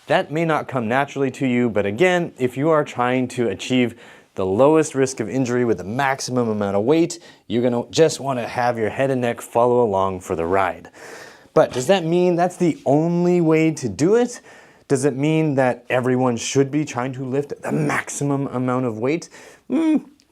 That may not come naturally to you, but again, if you are trying to achieve the lowest risk of injury with the maximum amount of weight, you're gonna just wanna have your head and neck follow along for the ride. But does that mean that's the only way to do it? Does it mean that everyone should be trying to lift the maximum amount of weight?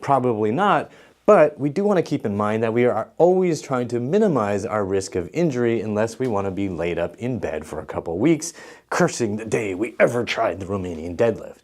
Probably not. But we do want to keep in mind that we are always trying to minimize our risk of injury unless we want to be laid up in bed for a couple weeks, cursing the day we ever tried the Romanian deadlift.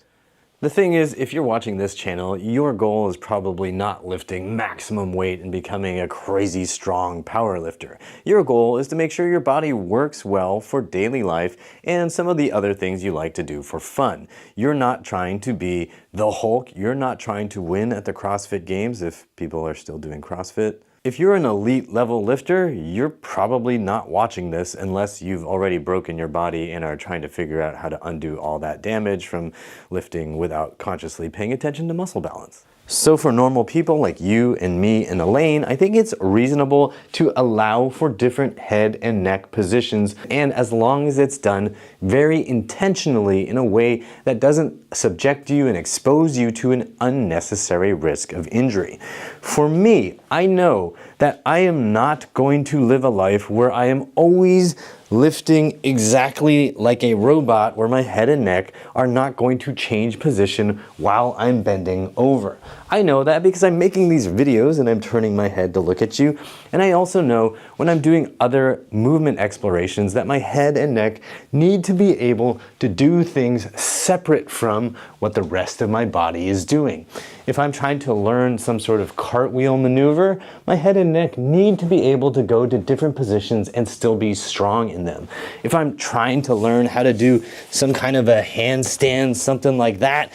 The thing is, if you're watching this channel, your goal is probably not lifting maximum weight and becoming a crazy strong power lifter. Your goal is to make sure your body works well for daily life and some of the other things you like to do for fun. You're not trying to be the Hulk. You're not trying to win at the CrossFit Games if people are still doing CrossFit. If you're an elite level lifter, you're probably not watching this unless you've already broken your body and are trying to figure out how to undo all that damage from lifting without consciously paying attention to muscle balance. So for normal people like you and me and Elaine, I think it's reasonable to allow for different head and neck positions, and as long as it's done very intentionally in a way that doesn't subject you and expose you to an unnecessary risk of injury. For me, I know that I am not going to live a life where I am always lifting exactly like a robot, where my head and neck are not going to change position while I'm bending over. I know that because I'm making these videos and I'm turning my head to look at you. And I also know when I'm doing other movement explorations that my head and neck need to be able to do things separate from what the rest of my body is doing. If I'm trying to learn some sort of cartwheel maneuver, my head and neck need to be able to go to different positions and still be strong in them. If I'm trying to learn how to do some kind of a handstand, something like that,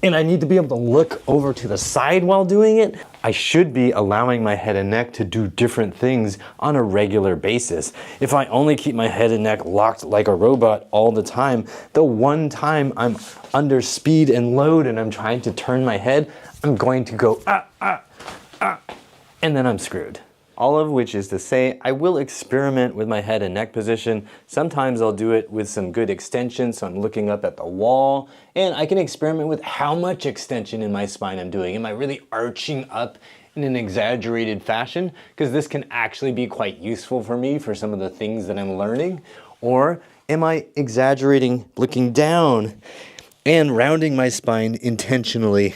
and I need to be able to look over to the side while doing it, I should be allowing my head and neck to do different things on a regular basis. If I only keep my head and neck locked like a robot all the time, the one time I'm under speed and load and I'm trying to turn my head, I'm going to go and then I'm screwed. All of which is to say, I will experiment with my head and neck position. Sometimes I'll do it with some good extension, so I'm looking up at the wall, and I can experiment with how much extension in my spine I'm doing. Am I really arching up in an exaggerated fashion? Because this can actually be quite useful for me for some of the things that I'm learning. Or am I exaggerating looking down and rounding my spine intentionally?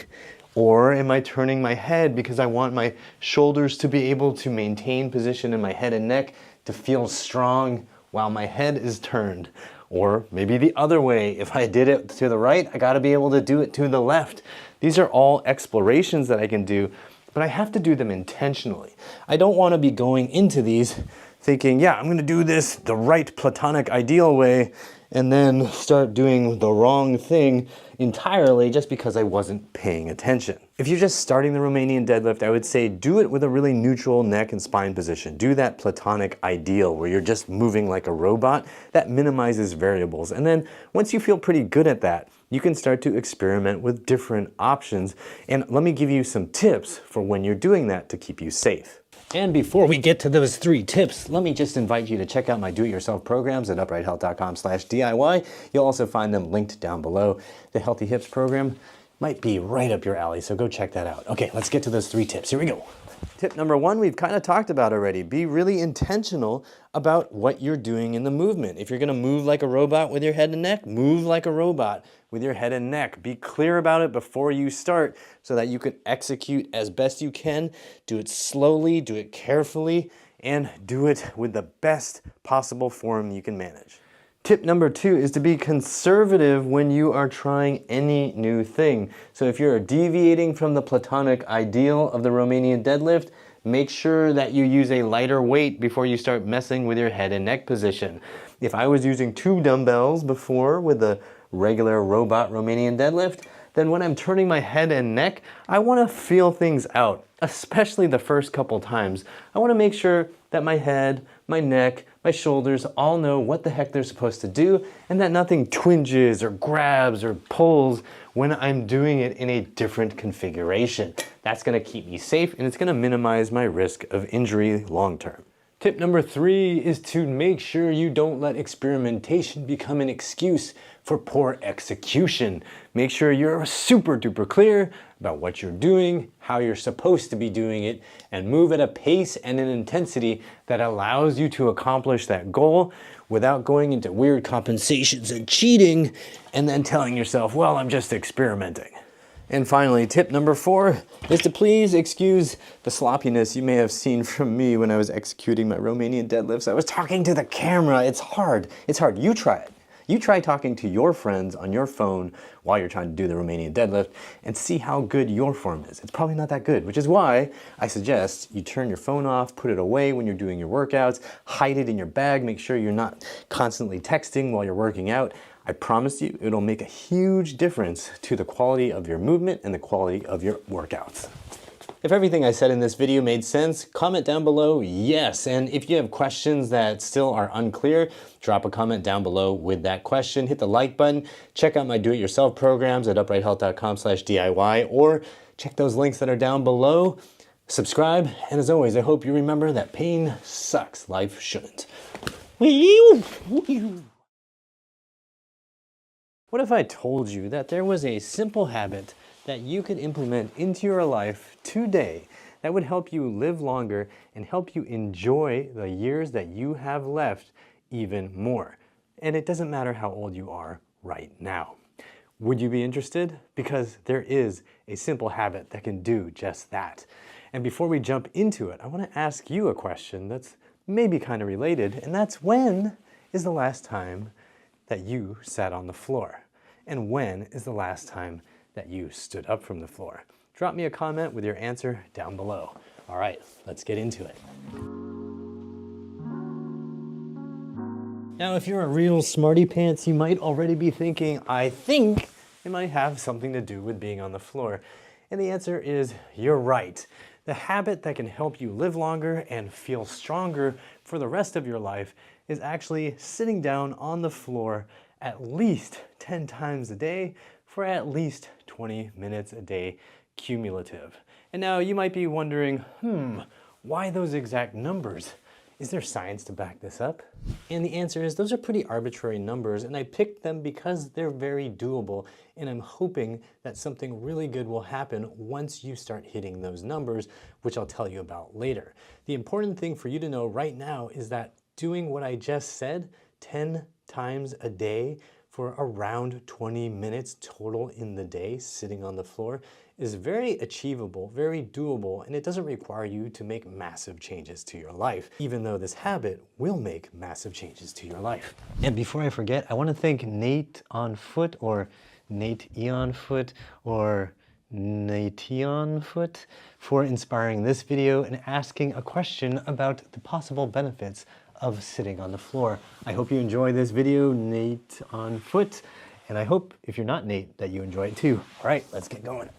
Or am I turning my head because I want my shoulders to be able to maintain position in my head and neck to feel strong while my head is turned? Or maybe the other way, if I did it to the right, I gotta be able to do it to the left. These are all explorations that I can do, but I have to do them intentionally. I don't wanna be going into these thinking, yeah, I'm gonna do this the right platonic ideal way, and then start doing the wrong thing entirely just because I wasn't paying attention. If you're just starting the Romanian deadlift, I would say do it with a really neutral neck and spine position. Do that platonic ideal where you're just moving like a robot. That minimizes variables. And then once you feel pretty good at that, you can start to experiment with different options. And let me give you some tips for when you're doing that to keep you safe. And before we get to those 3 tips, let me just invite you to check out my do-it-yourself programs at uprighthealth.com/DIY. You'll also find them linked down below. The Healthy Hips program might be right up your alley, so go check that out. Okay, let's get to those 3 tips. Here we go. Tip number 1, we've kind of talked about already. Be really intentional about what you're doing in the movement. If you're gonna move like a robot with your head and neck, move like a robot with your head and neck. Be clear about it before you start so that you can execute as best you can. Do it slowly, do it carefully, and do it with the best possible form you can manage. Tip number 2 is to be conservative when you are trying any new thing. So if you're deviating from the platonic ideal of the Romanian deadlift, make sure that you use a lighter weight before you start messing with your head and neck position. If I was using 2 dumbbells before with the regular robot Romanian deadlift, then when I'm turning my head and neck, I want to feel things out, especially the first couple times. I want to make sure that my head, my neck, my shoulders all know what the heck they're supposed to do and that nothing twinges or grabs or pulls when I'm doing it in a different configuration. That's going to keep me safe and it's going to minimize my risk of injury long term. Tip number 3 is to make sure you don't let experimentation become an excuse for poor execution. Make sure you're super duper clear about what you're doing, how you're supposed to be doing it, and move at a pace and an intensity that allows you to accomplish that goal without going into weird compensations and cheating and then telling yourself, well, I'm just experimenting. And finally, tip number 4 is to please excuse the sloppiness you may have seen from me when I was executing my Romanian deadlifts. I was talking to the camera. It's hard. It's hard. You try it. You try talking to your friends on your phone while you're trying to do the Romanian deadlift and see how good your form is. It's probably not that good, which is why I suggest you turn your phone off, put it away when you're doing your workouts, hide it in your bag, make sure you're not constantly texting while you're working out. I promise you, it'll make a huge difference to the quality of your movement and the quality of your workouts. If everything I said in this video made sense, comment down below yes. And if you have questions that still are unclear, drop a comment down below with that question. Hit the like button. Check out my do-it-yourself programs at uprighthealth.com/DIY or check those links that are down below. Subscribe. And as always, I hope you remember that pain sucks. Life shouldn't. What if I told you that there was a simple habit that you could implement into your life today that would help you live longer and help you enjoy the years that you have left even more? And it doesn't matter how old you are right now. Would you be interested? Because there is a simple habit that can do just that. And before we jump into it, I want to ask you a question that's maybe kind of related, and that's when is the last time that you sat on the floor? And when is the last time that you stood up from the floor? Drop me a comment with your answer down below. All right, let's get into it. Now, if you're a real smarty pants, you might already be thinking, I think it might have something to do with being on the floor. And the answer is, you're right. The habit that can help you live longer and feel stronger for the rest of your life is actually sitting down on the floor at least 10 times a day for at least 20 minutes a day cumulative. And now you might be wondering, why those exact numbers? Is there science to back this up? And the answer is those are pretty arbitrary numbers, and I picked them because they're very doable, and I'm hoping that something really good will happen once you start hitting those numbers, which I'll tell you about later. The important thing for you to know right now is that doing what I just said 10 times a day for around 20 minutes total in the day sitting on the floor is very achievable, very doable, and it doesn't require you to make massive changes to your life, even though this habit will make massive changes to your life. And before I forget, I want to thank Nate on Foot, or Nate Eon Foot, or Nateon Foot, for inspiring this video and asking a question about the possible benefits of sitting on the floor. I hope you enjoy this video, Nate on Foot, and I hope, if you're not Nate, that you enjoy it too. All right, let's get going.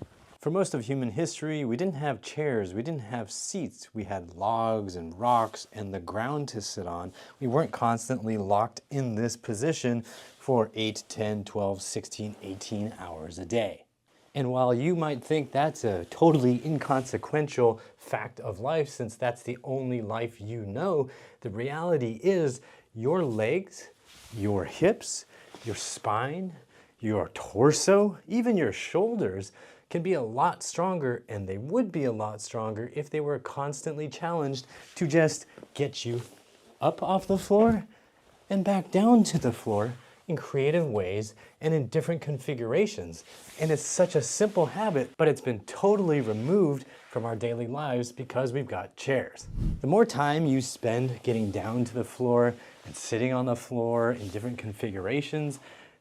For most of human history, we didn't have chairs, we didn't have seats. We had logs and rocks and the ground to sit on. We weren't constantly locked in this position for 8, 10, 12, 16, 18 hours a day. And while you might think that's a totally inconsequential fact of life, since that's the only life you know, the reality is your legs, your hips, your spine, your torso, even your shoulders can be a lot stronger, and they would be a lot stronger if they were constantly challenged to just get you up off the floor and back down to the floor in creative ways and in different configurations. And it's such a simple habit, but it's been totally removed from our daily lives because we've got chairs. The more time you spend getting down to the floor and sitting on the floor in different configurations,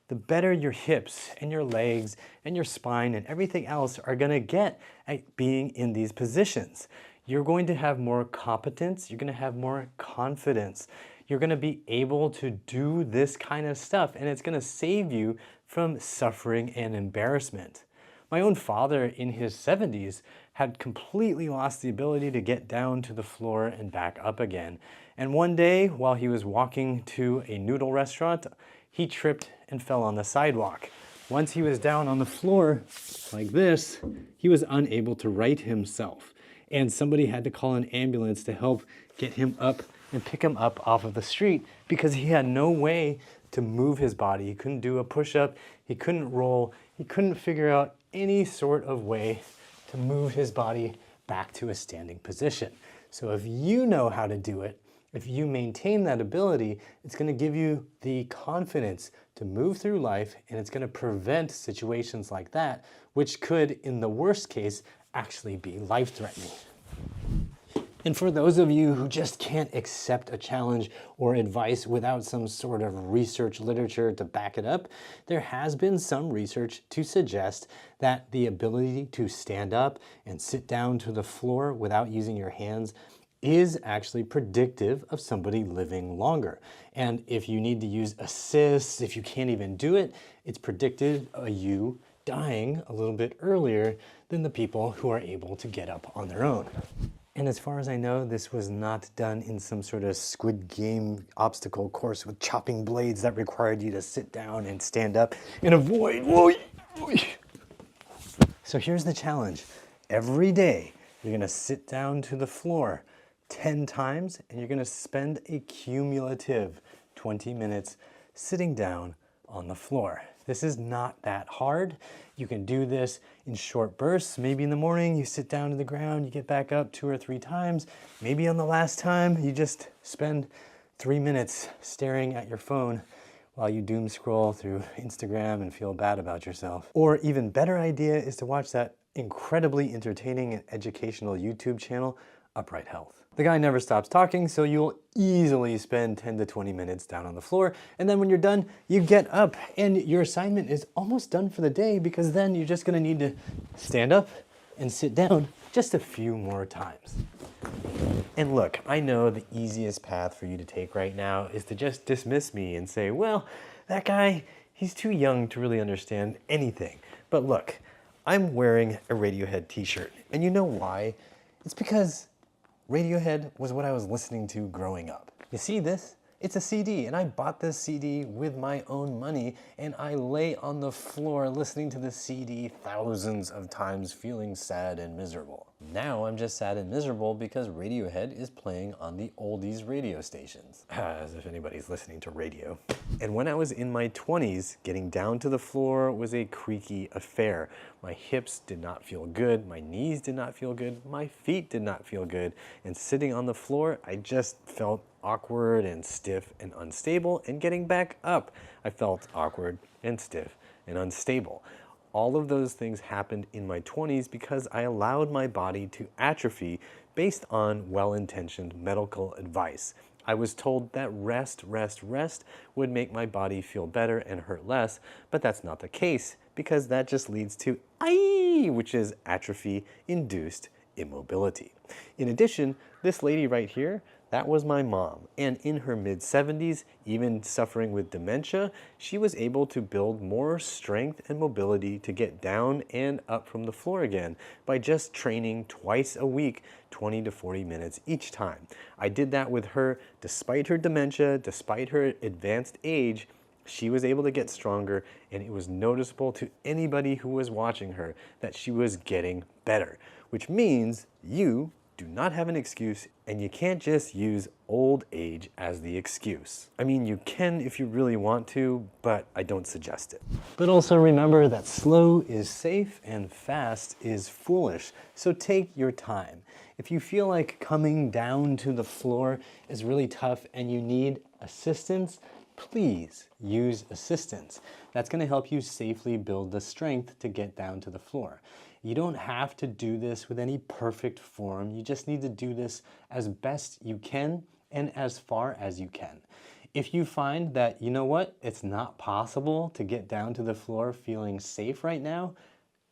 the better your hips and your legs and your spine and everything else are gonna get at being in these positions. You're going to have more competence, you're gonna have more confidence. You're gonna be able to do this kind of stuff, and it's gonna save you from suffering and embarrassment. My own father in his 70s had completely lost the ability to get down to the floor and back up again. And one day, while he was walking to a noodle restaurant, he tripped and fell on the sidewalk. Once he was down on the floor like this, he was unable to right himself. And somebody had to call an ambulance to help get him up and pick him up off of the street because he had no way to move his body. He couldn't do a push-up, he couldn't roll, he couldn't figure out any sort of way to move his body back to a standing position. So if you know how to do it, if you maintain that ability, it's going to give you the confidence to move through life, and it's going to prevent situations like that, which could, in the worst case, actually be life-threatening. And for those of you who just can't accept a challenge or advice without some sort of research literature to back it up, there has been some research to suggest that the ability to stand up and sit down to the floor without using your hands is actually predictive of somebody living longer. And if you need to use assists, if you can't even do it, it's predicted of you dying a little bit earlier than the people who are able to get up on their own. And as far as I know, this was not done in some sort of Squid Game obstacle course with chopping blades that required you to sit down and stand up and avoid. So here's the challenge. Every day, you're gonna sit down to the floor 10 times, and you're gonna spend a cumulative 20 minutes sitting down on the floor. This is not that hard. You can do this in short bursts. Maybe in the morning you sit down to the ground, you get back up 2 or 3 times. Maybe on the last time you just spend 3 minutes staring at your phone while you doom scroll through Instagram and feel bad about yourself. Or even better idea is to watch that incredibly entertaining and educational YouTube channel, Upright Health. The guy never stops talking, so you'll easily spend 10 to 20 minutes down on the floor, and then when you're done, you get up, and your assignment is almost done for the day, because then you're just gonna need to stand up and sit down just a few more times. And look, I know the easiest path for you to take right now is to just dismiss me and say, well, that guy, he's too young to really understand anything. But look, I'm wearing a Radiohead t-shirt, and you know why? It's because Radiohead was what I was listening to growing up. You see this? It's a CD, and I bought this CD with my own money, and I lay on the floor listening to the CD thousands of times, feeling sad and miserable. Now I'm just sad and miserable because Radiohead is playing on the oldies radio stations. As if anybody's listening to radio. And when I was in my 20s, getting down to the floor was a creaky affair. My hips did not feel good, my knees did not feel good, my feet did not feel good, and sitting on the floor, I just felt awkward and stiff and unstable, and getting back up, I felt awkward and stiff and unstable. All of those things happened in my 20s because I allowed my body to atrophy based on well-intentioned medical advice. I was told that rest would make my body feel better and hurt less, but that's not the case because that just leads to AI, which is atrophy-induced immobility. In addition, this lady right here, that was my mom, and in her mid-70s, even suffering with dementia, she was able to build more strength and mobility to get down and up from the floor again by just training twice a week, 20 to 40 minutes each time. I did that with her despite her dementia, despite her advanced age, She was able to get stronger, and it was noticeable to anybody who was watching her that she was getting better, which means you do not have an excuse, and you can't just use old age as the excuse. I mean, you can if you really want to, but I don't suggest it. But also remember that slow is safe and fast is foolish, so take your time. If you feel like coming down to the floor is really tough and you need assistance, please use assistance. That's going to help you safely build the strength to get down to the floor. You don't have to do this with any perfect form. You just need to do this as best you can and as far as you can. If you find that, you know what, it's not possible to get down to the floor feeling safe right now,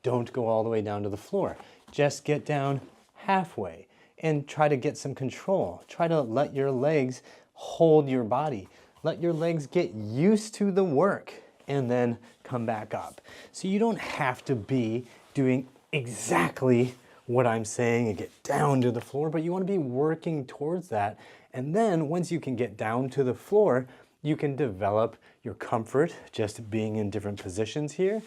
don't go all the way down to the floor. Just get down halfway and try to get some control. Try to let your legs hold your body. Let your legs get used to the work and then come back up. So you don't have to be doing exactly what I'm saying and get down to the floor, but you want to be working towards that. And then once you can get down to the floor, you can develop your comfort just being in different positions here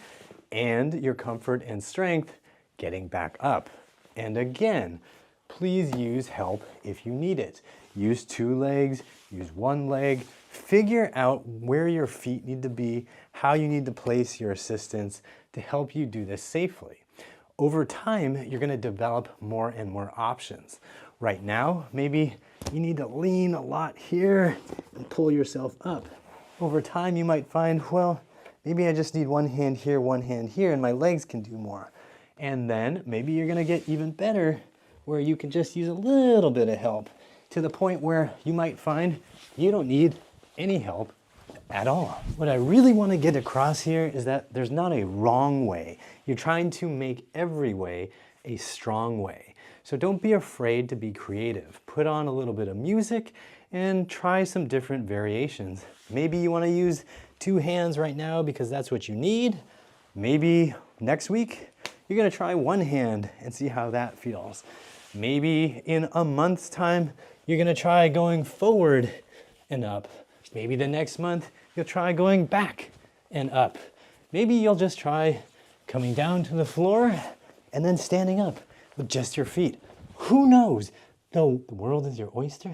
and your comfort and strength getting back up. And again, please use help if you need it. Use 2 legs, use 1 leg. Figure out where your feet need to be, how you need to place your assistance to help you do this safely. Over time, you're going to develop more and more options. Right now, maybe you need to lean a lot here and pull yourself up. Over time, you might find, well, maybe I just need 1 hand here, 1 hand here, and my legs can do more. And then maybe you're going to get even better where you can just use a little bit of help to the point where you might find you don't need any help at all. What I really want to get across here is that there's not a wrong way. You're trying to make every way a strong way. So don't be afraid to be creative. Put on a little bit of music and try some different variations. Maybe you want to use 2 hands right now because that's what you need. Maybe next week you're going to try 1 hand and see how that feels. Maybe in a month's time you're going to try going forward and up. Maybe the next month you'll try going back and up. Maybe you'll just try coming down to the floor and then standing up with just your feet. Who knows? Though the world is your oyster.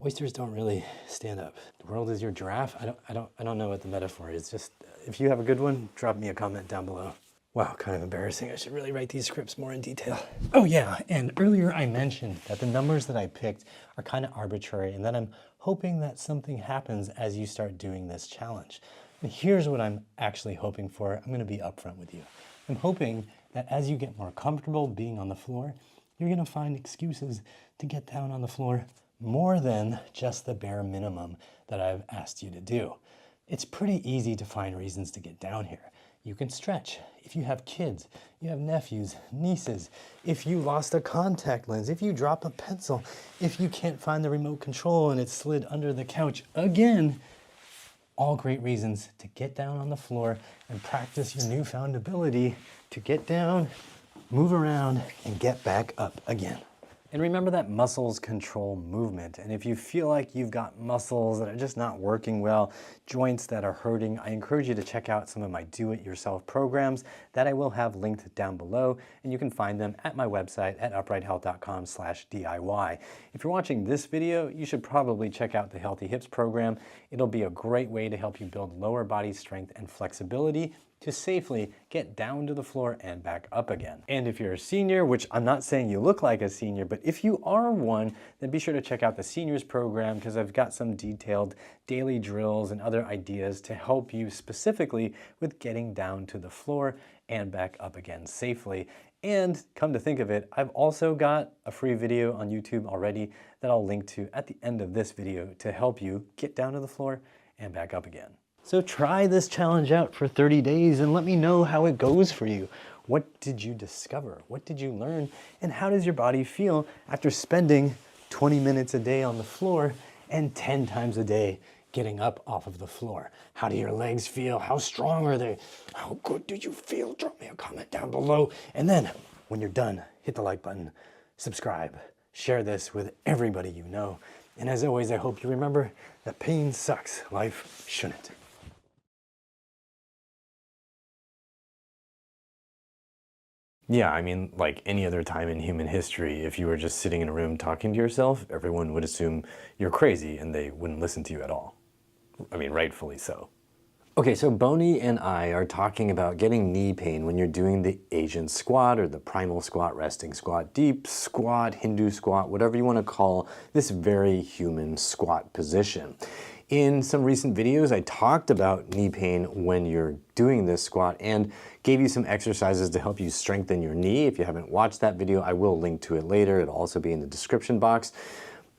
Oysters don't really stand up. The world is your giraffe. I don't know what the metaphor is. Just if you have a good one, drop me a comment down below. Wow, kind of embarrassing. I should really write these scripts more in detail. Oh yeah, and earlier I mentioned that the numbers that I picked are kind of arbitrary and that I'm hoping that something happens as you start doing this challenge. And here's what I'm actually hoping for. I'm gonna be upfront with you. I'm hoping that as you get more comfortable being on the floor, you're gonna find excuses to get down on the floor more than just the bare minimum that I've asked you to do. It's pretty easy to find reasons to get down here. You can stretch. If you have kids, you have nephews, nieces, if you lost a contact lens, if you drop a pencil, if you can't find the remote control and it's slid under the couch, again, all great reasons to get down on the floor and practice your newfound ability to get down, move around, and get back up again. And remember that muscles control movement. And if you feel like you've got muscles that are just not working well, joints that are hurting, I encourage you to check out some of my do-it-yourself programs that I will have linked down below. And you can find them at my website at uprighthealth.com/DIY. If you're watching this video, you should probably check out the Healthy Hips program. It'll be a great way to help you build lower body strength and flexibility to safely get down to the floor and back up again. And if you're a senior, which I'm not saying you look like a senior, but if you are one, then be sure to check out the seniors program because I've got some detailed daily drills and other ideas to help you specifically with getting down to the floor and back up again safely. And come to think of it, I've also got a free video on YouTube already that I'll link to at the end of this video to help you get down to the floor and back up again. So try this challenge out for 30 days and let me know how it goes for you. What did you discover? What did you learn? And how does your body feel after spending 20 minutes a day on the floor and 10 times a day getting up off of the floor? How do your legs feel? How strong are they? How good do you feel? Drop me a comment down below. And then when you're done, hit the like button, subscribe, share this with everybody you know. And as always, I hope you remember that pain sucks. Life shouldn't. Yeah, I mean, like any other time in human history, if you were just sitting in a room talking to yourself, everyone would assume you're crazy and they wouldn't listen to you at all. I mean, rightfully so. Okay, so Bonnie and I are talking about getting knee pain when you're doing the Asian squat or the primal squat, resting squat, deep squat, Hindu squat, whatever you want to call this very human squat position. In some recent videos, I talked about knee pain when you're doing this squat and gave you some exercises to help you strengthen your knee. If you haven't watched that video, I will link to it later. It'll also be in the description box.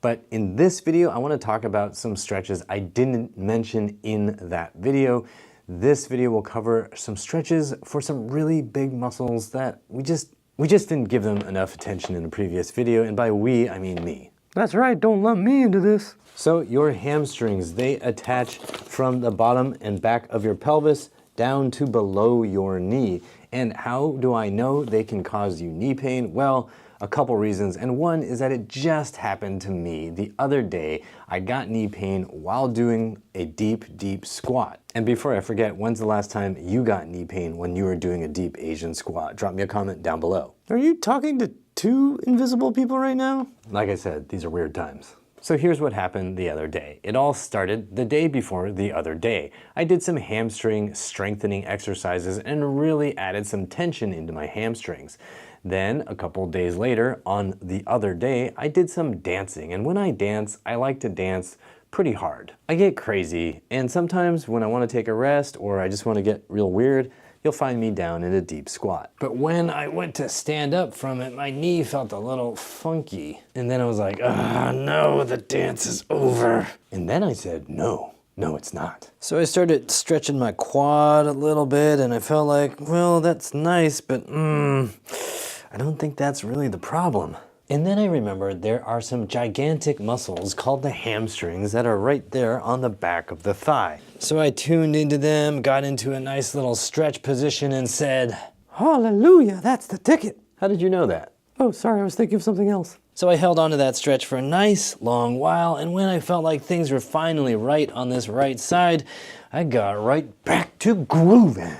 But in this video, I want to talk about some stretches I didn't mention in that video. This video will cover some stretches for some really big muscles that we just didn't give them enough attention in a previous video. And by we, I mean me. That's right, don't lump me into this. So your hamstrings, they attach from the bottom and back of your pelvis down to below your knee. And how do I know they can cause you knee pain? Well, a couple reasons, and one is that it just happened to me the other day. I got knee pain while doing a deep squat. And before I forget, when's the last time you got knee pain when you were doing a deep Asian squat? Drop me a comment down below. Are you talking to two invisible people right now? Like I said, these are weird times. So here's what happened the other day. It all started the day before the other day. I did some hamstring strengthening exercises and really added some tension into my hamstrings. Then a couple days later, on the other day, I did some dancing. And when I dance, I like to dance pretty hard. I get crazy, and sometimes when I want to take a rest or I just want to get real weird, you'll find me down in a deep squat. But when I went to stand up from it, my knee felt a little funky. And then I was like, ah, no, the dance is over. And then I said, no, it's not. So I started stretching my quad a little bit and I felt like, well, that's nice, but I don't think that's really the problem. And then I remembered there are some gigantic muscles called the hamstrings that are right there on the back of the thigh. So I tuned into them, got into a nice little stretch position and said, hallelujah, that's the ticket. How did you know that? Oh, sorry, I was thinking of something else. So I held on to that stretch for a nice long while, and when I felt like things were finally right on this right side, I got right back to grooving.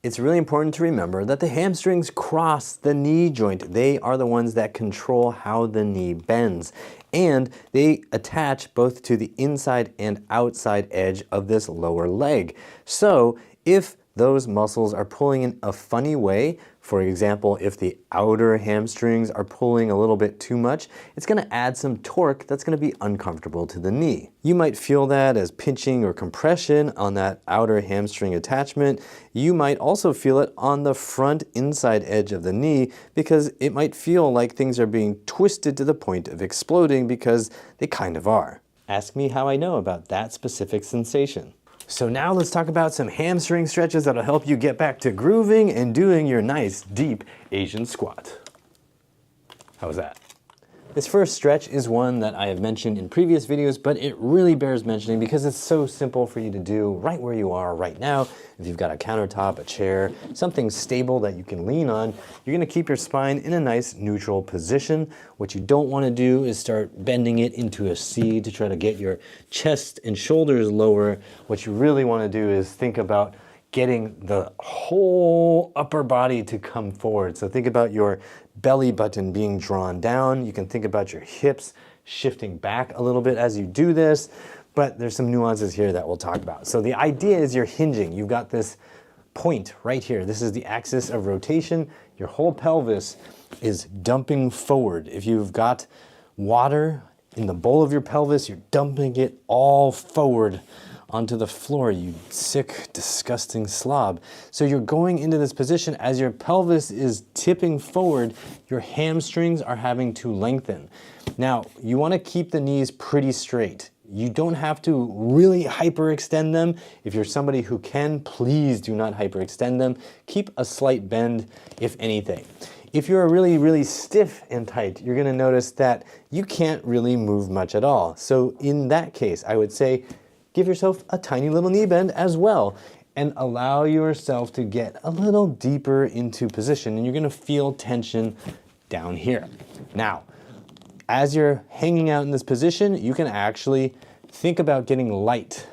It's really important to remember that the hamstrings cross the knee joint. They are the ones that control how the knee bends. And they attach both to the inside and outside edge of this lower leg. So if those muscles are pulling in a funny way, for example, if the outer hamstrings are pulling a little bit too much, it's going to add some torque that's going to be uncomfortable to the knee. You might feel that as pinching or compression on that outer hamstring attachment. You might also feel it on the front inside edge of the knee because it might feel like things are being twisted to the point of exploding because they kind of are. Ask me how I know about that specific sensation. So now let's talk about some hamstring stretches that'll help you get back to grooving and doing your nice deep Asian squat. How was that? This first stretch is one that I have mentioned in previous videos, but it really bears mentioning because it's so simple for you to do right where you are right now. If you've got a countertop, a chair, something stable that you can lean on, you're gonna keep your spine in a nice neutral position. What you don't wanna do is start bending it into a C to try to get your chest and shoulders lower. What you really wanna do is think about getting the whole upper body to come forward. So think about your belly button being drawn down. You can think about your hips shifting back a little bit as you do this, but there's some nuances here that we'll talk about. So the idea is you're hinging. You've got this point right here. This is the axis of rotation. Your whole pelvis is dumping forward. If you've got water in the bowl of your pelvis, you're dumping it all forward onto the floor, you sick, disgusting slob. So you're going into this position as your pelvis is tipping forward, your hamstrings are having to lengthen. Now, you want to keep the knees pretty straight. You don't have to really hyperextend them. If you're somebody who can, please do not hyperextend them. Keep a slight bend, if anything. If you're really stiff and tight, you're gonna notice that you can't really move much at all. So in that case, I would say, give yourself a tiny little knee bend as well and allow yourself to get a little deeper into position, and you're gonna feel tension down here. Now, as you're hanging out in this position, you can actually think about getting light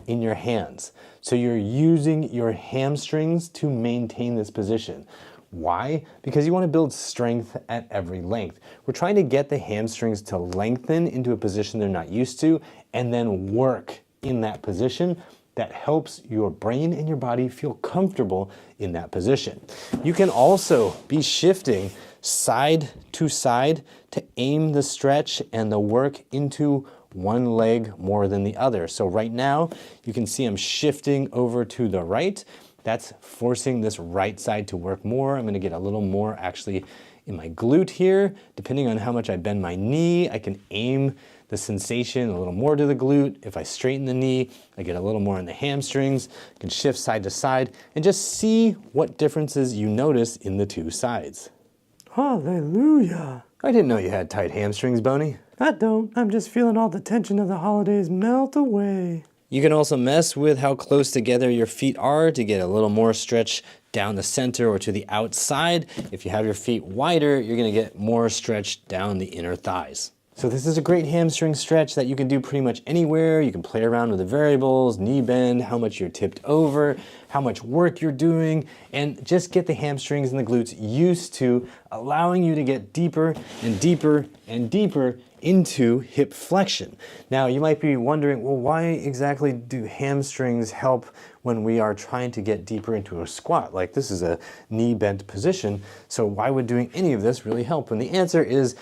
in your hands. So you're using your hamstrings to maintain this position. Why? Because you want to build strength at every length. We're trying to get the hamstrings to lengthen into a position they're not used to and then work in that position. That helps your brain and your body feel comfortable in that position. You can also be shifting side to side to aim the stretch and the work into one leg more than the other. So right now, you can see I'm shifting over to the right. That's forcing this right side to work more. I'm gonna get a little more actually in my glute here. Depending on how much I bend my knee, I can aim the sensation a little more to the glute. If I straighten the knee, I get a little more in the hamstrings. I can shift side to side and just see what differences you notice in the two sides. Hallelujah. I didn't know you had tight hamstrings, Boney. I don't. I'm just feeling all the tension of the holidays melt away. You can also mess with how close together your feet are to get a little more stretch down the center or to the outside. If you have your feet wider, you're gonna get more stretch down the inner thighs. So this is a great hamstring stretch that you can do pretty much anywhere. You can play around with the variables, knee bend, how much you're tipped over, how much work you're doing, and just get the hamstrings and the glutes used to allowing you to get deeper and deeper and deeper into hip flexion. Now you might be wondering, well, why exactly do hamstrings help when we are trying to get deeper into a squat? Like this is a knee bent position, so why would doing any of this really help? And the answer is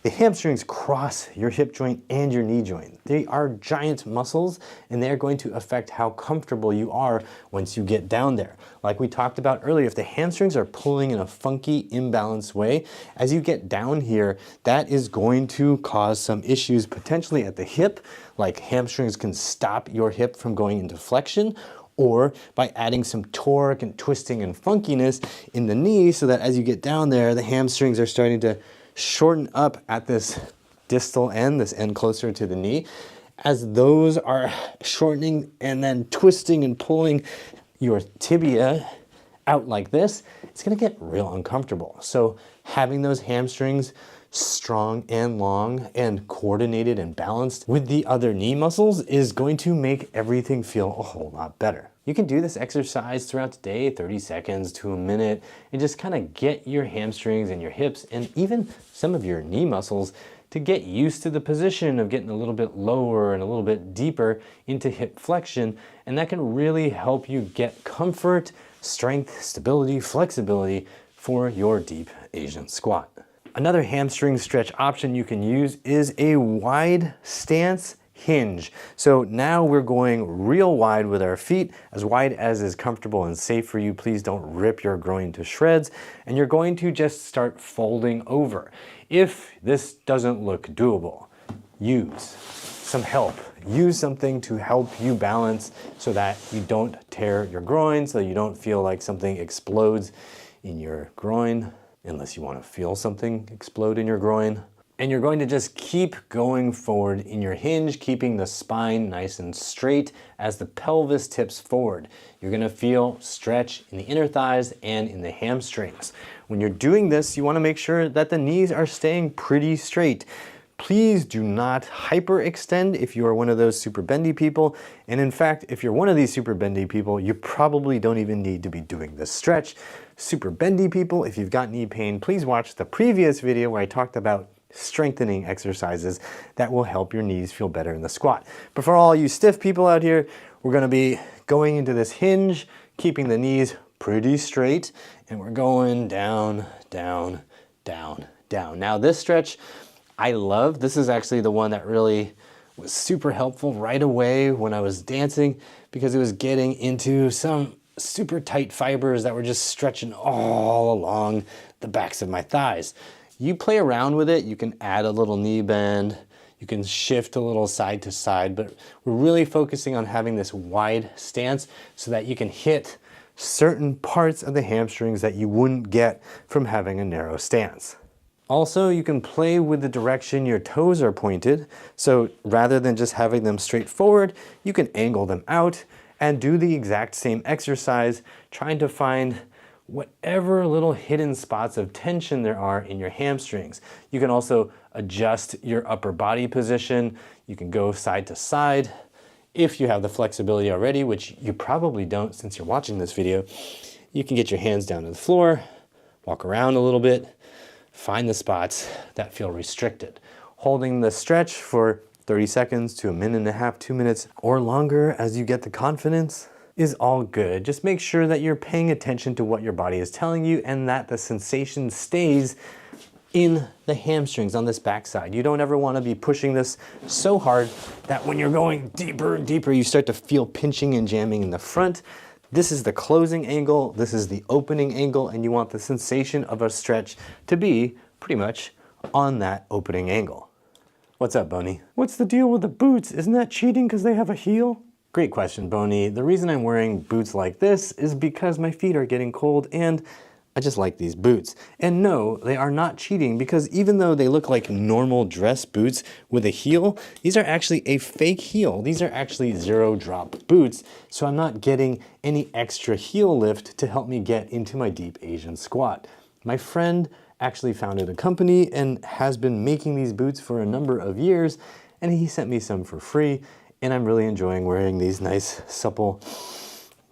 the hamstrings cross your hip joint and your knee joint. They are giant muscles and they're going to affect how comfortable you are once you get down there. Like we talked about earlier, if the hamstrings are pulling in a funky, imbalanced way, as you get down here, that is going to cause some issues potentially at the hip, like hamstrings can stop your hip from going into flexion, or by adding some torque and twisting and funkiness in the knee so that as you get down there, the hamstrings are starting to shorten up at this distal end, this end closer to the knee. As those are shortening and then twisting and pulling your tibia out like this, it's gonna get real uncomfortable. So having those hamstrings strong and long and coordinated and balanced with the other knee muscles is going to make everything feel a whole lot better. You can do this exercise throughout the day, 30 seconds to a minute, and just kind of get your hamstrings and your hips and even some of your knee muscles to get used to the position of getting a little bit lower and a little bit deeper into hip flexion. And that can really help you get comfort, strength, stability, flexibility for your deep Asian squat. Another hamstring stretch option you can use is a wide stance hinge. So now we're going real wide with our feet, as wide as is comfortable and safe for you. Please don't rip your groin to shreds. And you're going to just start folding over. If this doesn't look doable, use some help. Use something to help you balance so that you don't tear your groin, so you don't feel like something explodes in your groin, unless you want to feel something explode in your groin. And you're going to just keep going forward in your hinge, keeping the spine nice and straight as the pelvis tips forward. You're gonna feel stretch in the inner thighs and in the hamstrings. When you're doing this, you wanna make sure that the knees are staying pretty straight. Please do not hyperextend if you are one of those super bendy people. And in fact, if you're one of these super bendy people, you probably don't even need to be doing this stretch. Super bendy people, if you've got knee pain, please watch the previous video where I talked about strengthening exercises that will help your knees feel better in the squat. But for all you stiff people out here, we're gonna be going into this hinge, keeping the knees pretty straight, and we're going down, down, down, down. Now this stretch, I love. This is actually the one that really was super helpful right away when I was dancing because it was getting into some super tight fibers that were just stretching all along the backs of my thighs. You play around with it, you can add a little knee bend, you can shift a little side to side, but we're really focusing on having this wide stance so that you can hit certain parts of the hamstrings that you wouldn't get from having a narrow stance. Also, you can play with the direction your toes are pointed. So rather than just having them straight forward, you can angle them out and do the exact same exercise, trying to find whatever little hidden spots of tension there are in your hamstrings. You can also adjust your upper body position. You can go side to side. If you have the flexibility already, which you probably don't since you're watching this video, you can get your hands down to the floor, walk around a little bit, find the spots that feel restricted. Holding the stretch for 30 seconds to a minute and a half, 2 minutes, or longer as you get the confidence is all good. Just make sure that you're paying attention to what your body is telling you and that the sensation stays in the hamstrings on this backside. You don't ever want to be pushing this so hard that when you're going deeper and deeper, you start to feel pinching and jamming in the front. This is the closing angle, this is the opening angle, and you want the sensation of a stretch to be pretty much on that opening angle. What's up, Boney? What's the deal with the boots? Isn't that cheating because they have a heel? Great question, Boney. The reason I'm wearing boots like this is because my feet are getting cold and I just like these boots. And no, they are not cheating because even though they look like normal dress boots with a heel, these are actually a fake heel. These are actually zero drop boots, so I'm not getting any extra heel lift to help me get into my deep Asian squat. My friend actually founded a company and has been making these boots for a number of years, and he sent me some for free, and I'm really enjoying wearing these nice, supple,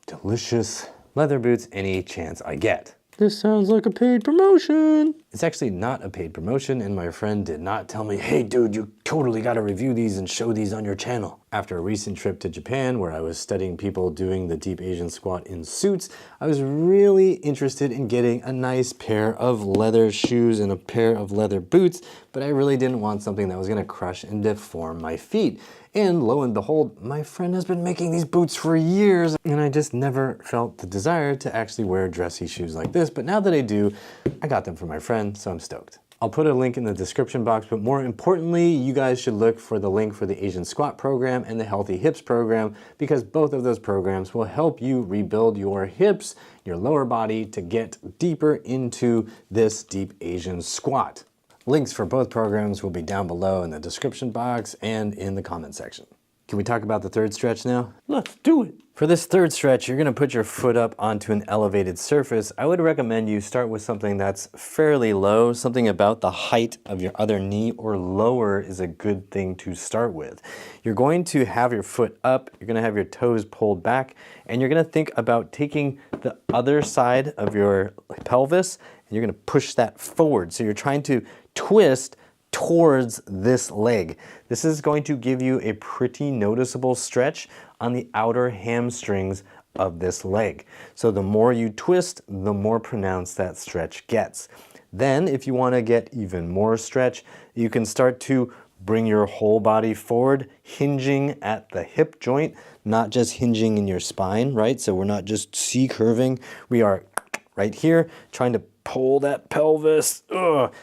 delicious leather boots any chance I get. This sounds like a paid promotion. It's actually not a paid promotion, and my friend did not tell me, hey dude, you totally gotta review these and show these on your channel. After a recent trip to Japan where I was studying people doing the deep Asian squat in suits, I was really interested in getting a nice pair of leather shoes and a pair of leather boots, but I really didn't want something that was gonna crush and deform my feet. And lo and behold, my friend has been making these boots for years, and I just never felt the desire to actually wear dressy shoes like this. But now that I do, I got them for my friend, so I'm stoked. I'll put a link in the description box, but more importantly, you guys should look for the link for the Asian Squat program and the Healthy Hips program, because both of those programs will help you rebuild your hips, your lower body, to get deeper into this deep Asian squat. Links for both programs will be down below in the description box and in the comment section. Can we talk about the third stretch now? Let's do it. For this third stretch, you're gonna put your foot up onto an elevated surface. I would recommend you start with something that's fairly low, something about the height of your other knee or lower is a good thing to start with. You're going to have your foot up, you're gonna have your toes pulled back, and you're gonna think about taking the other side of your pelvis and you're gonna push that forward. So you're trying to twist towards this leg. This is going to give you a pretty noticeable stretch on the outer hamstrings of this leg. So the more you twist, the more pronounced that stretch gets. Then if you want to get even more stretch, you can start to bring your whole body forward, hinging at the hip joint, not just hinging in your spine, right? So we're not just C-curving, we are right here trying to pull that pelvis,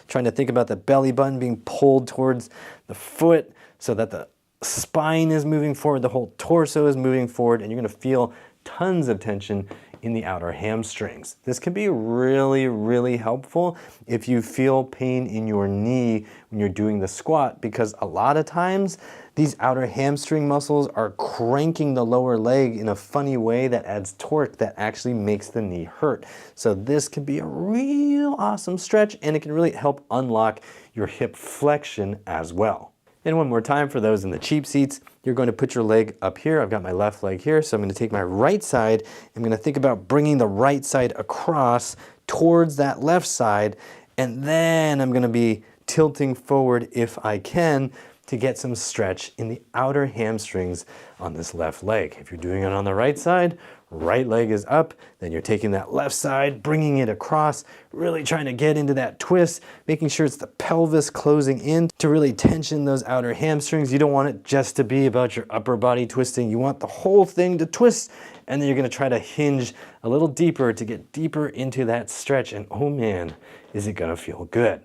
trying to think about the belly button being pulled towards the foot so that the spine is moving forward, the whole torso is moving forward, and you're gonna feel tons of tension in the outer hamstrings. This can be really, really helpful if you feel pain in your knee when you're doing the squat, because a lot of times these outer hamstring muscles are cranking the lower leg in a funny way that adds torque that actually makes the knee hurt. So this can be a real awesome stretch, and it can really help unlock your hip flexion as well. And one more time for those in the cheap seats, you're going to put your leg up here. I've got my left leg here, so I'm going to take my right side. I'm going to think about bringing the right side across towards that left side, and then I'm going to be tilting forward if I can to get some stretch in the outer hamstrings on this left leg. If you're doing it on the right side, right leg is up, then you're taking that left side, bringing it across, really trying to get into that twist, making sure it's the pelvis closing in to really tension those outer hamstrings. You don't want it just to be about your upper body twisting. You want the whole thing to twist, and then you're gonna try to hinge a little deeper to get deeper into that stretch, and oh man, is it gonna feel good.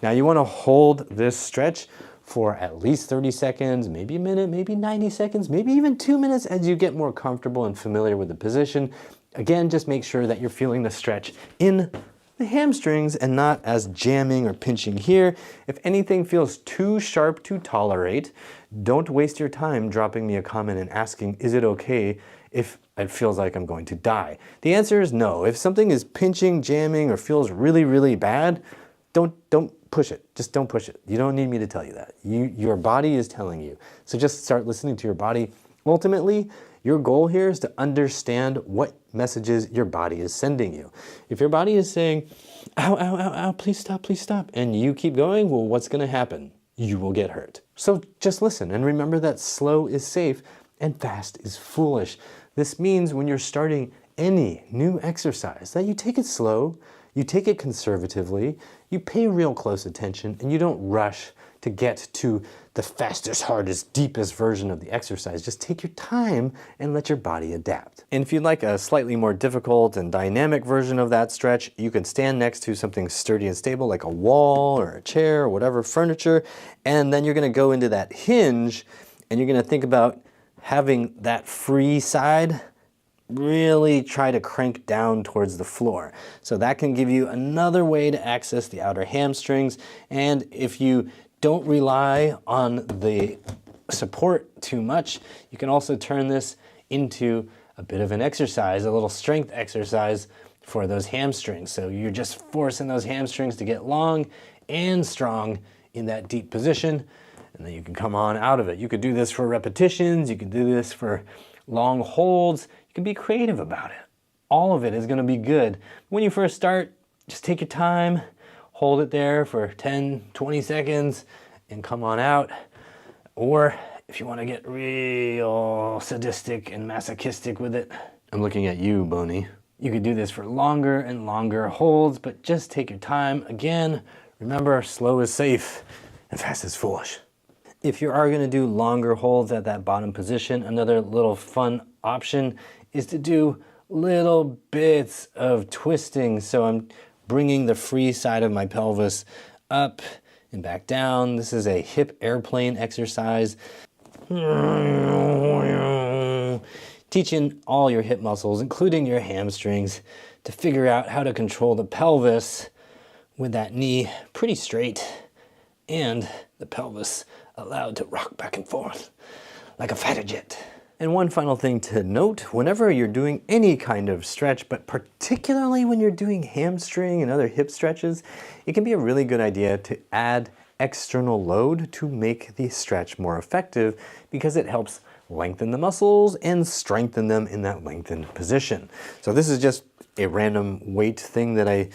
Now you wanna hold this stretch for at least 30 seconds, maybe a minute, maybe 90 seconds, maybe even 2 minutes as you get more comfortable and familiar with the position. Again, just make sure that you're feeling the stretch in the hamstrings and not as jamming or pinching here. If anything feels too sharp to tolerate, don't waste your time dropping me a comment and asking, is it okay if it feels like I'm going to die? The answer is no. If something is pinching, jamming, or feels really, really bad, don't push it. Just don't push it. You don't need me to tell you that. Your body is telling you. So just start listening to your body. Ultimately, your goal here is to understand what messages your body is sending you. If your body is saying, ow, ow, ow, ow, please stop, and you keep going, well, what's gonna happen? You will get hurt. So just listen and remember that slow is safe and fast is foolish. This means when you're starting any new exercise that you take it slow, you take it conservatively, you pay real close attention, and you don't rush to get to the fastest, hardest, deepest version of the exercise. Just take your time and let your body adapt. And if you'd like a slightly more difficult and dynamic version of that stretch, you can stand next to something sturdy and stable like a wall or a chair or whatever furniture, and then you're gonna go into that hinge and you're gonna think about having that free side really try to crank down towards the floor. So that can give you another way to access the outer hamstrings. And if you don't rely on the support too much, you can also turn this into a bit of an exercise, a little strength exercise for those hamstrings. So you're just forcing those hamstrings to get long and strong in that deep position, and then you can come on out of it. You could do this for repetitions, you could do this for long holds, you can be creative about it. All of it is gonna be good. When you first start, just take your time, hold it there for 10, 20 seconds, and come on out. Or if you wanna get real sadistic and masochistic with it, I'm looking at you, Boney. You could do this for longer and longer holds, but just take your time. Again, remember, slow is safe and fast is foolish. If you are gonna do longer holds at that bottom position, another little fun option is to do little bits of twisting. So I'm bringing the free side of my pelvis up and back down. This is a hip airplane exercise. Teaching all your hip muscles, including your hamstrings, to figure out how to control the pelvis with that knee pretty straight and the pelvis allowed to rock back and forth like a fighter jet. And one final thing to note, whenever you're doing any kind of stretch, but particularly when you're doing hamstring and other hip stretches, it can be a really good idea to add external load to make the stretch more effective, because it helps lengthen the muscles and strengthen them in that lengthened position. So this is just a random weight thing that I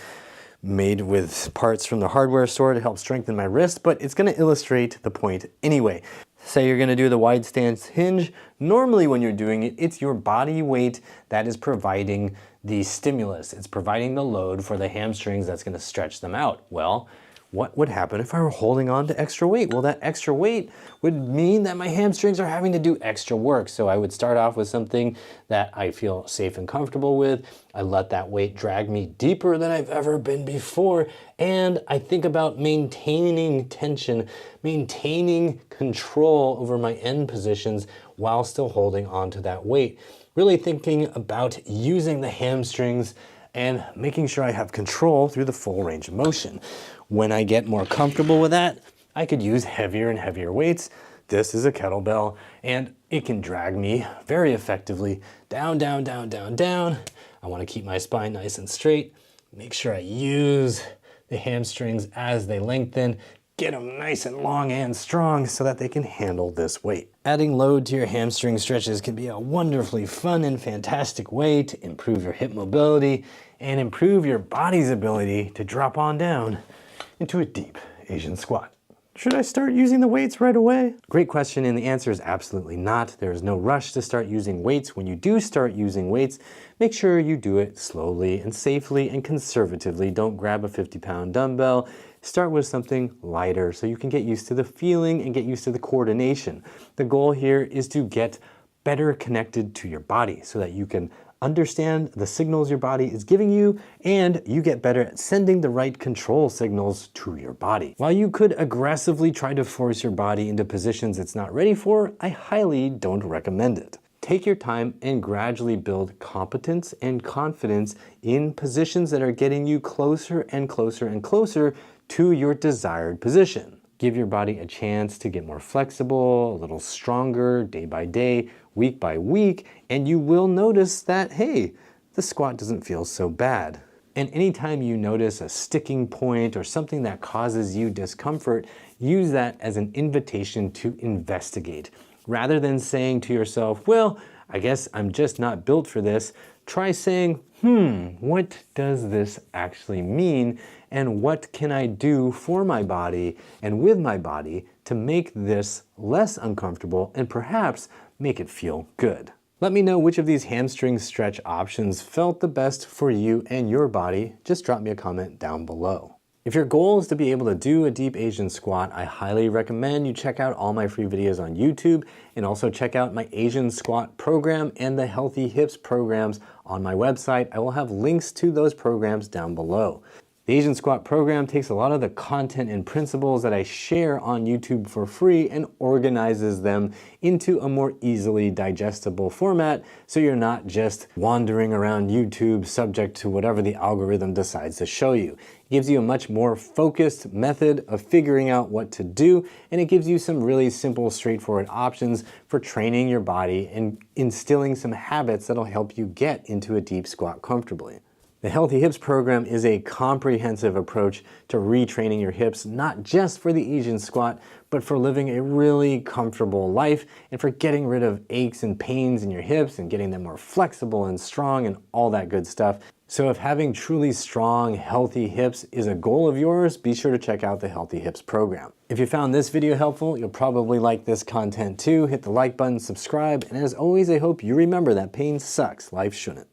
made with parts from the hardware store to help strengthen my wrist, but it's gonna illustrate the point anyway. Say you're gonna do the wide stance hinge. Normally when you're doing it, it's your body weight that is providing the stimulus. It's providing the load for the hamstrings that's gonna stretch them out. Well, what would happen if I were holding on to extra weight? Well, that extra weight would mean that my hamstrings are having to do extra work. So I would start off with something that I feel safe and comfortable with. I let that weight drag me deeper than I've ever been before. And I think about maintaining tension, maintaining control over my end positions while still holding on to that weight. Really thinking about using the hamstrings and making sure I have control through the full range of motion. When I get more comfortable with that, I could use heavier and heavier weights. This is a kettlebell, and it can drag me very effectively down, down, down, down, down. I want to keep my spine nice and straight. Make sure I use the hamstrings as they lengthen, get them nice and long and strong so that they can handle this weight. Adding load to your hamstring stretches can be a wonderfully fun and fantastic way to improve your hip mobility and improve your body's ability to drop on down into a deep Asian squat. Should I start using the weights right away? Great question, and the answer is absolutely not. There is no rush to start using weights. When you do start using weights, make sure you do it slowly and safely and conservatively. Don't grab a 50-pound dumbbell. Start with something lighter so you can get used to the feeling and get used to the coordination. The goal here is to get better connected to your body so that you can understand the signals your body is giving you, and you get better at sending the right control signals to your body. While you could aggressively try to force your body into positions it's not ready for, I highly don't recommend it. Take your time and gradually build competence and confidence in positions that are getting you closer and closer and closer to your desired position. Give your body a chance to get more flexible, a little stronger day by day, week by week, and you will notice that, hey, the squat doesn't feel so bad. And anytime you notice a sticking point or something that causes you discomfort, use that as an invitation to investigate. Rather than saying to yourself, well, I guess I'm just not built for this, try saying, what does this actually mean? And what can I do for my body and with my body to make this less uncomfortable and perhaps make it feel good? Let me know which of these hamstring stretch options felt the best for you and your body. Just drop me a comment down below. If your goal is to be able to do a deep Asian squat, I highly recommend you check out all my free videos on YouTube and also check out my Asian squat program and the Healthy Hips programs on my website. I will have links to those programs down below. The Asian Squat program takes a lot of the content and principles that I share on YouTube for free and organizes them into a more easily digestible format so you're not just wandering around YouTube subject to whatever the algorithm decides to show you. It gives you a much more focused method of figuring out what to do, and it gives you some really simple, straightforward options for training your body and instilling some habits that'll help you get into a deep squat comfortably. The Healthy Hips program is a comprehensive approach to retraining your hips, not just for the Asian squat, but for living a really comfortable life and for getting rid of aches and pains in your hips and getting them more flexible and strong and all that good stuff. So if having truly strong, healthy hips is a goal of yours, be sure to check out the Healthy Hips program. If you found this video helpful, you'll probably like this content too. Hit the like button, subscribe, and as always, I hope you remember that pain sucks, life shouldn't.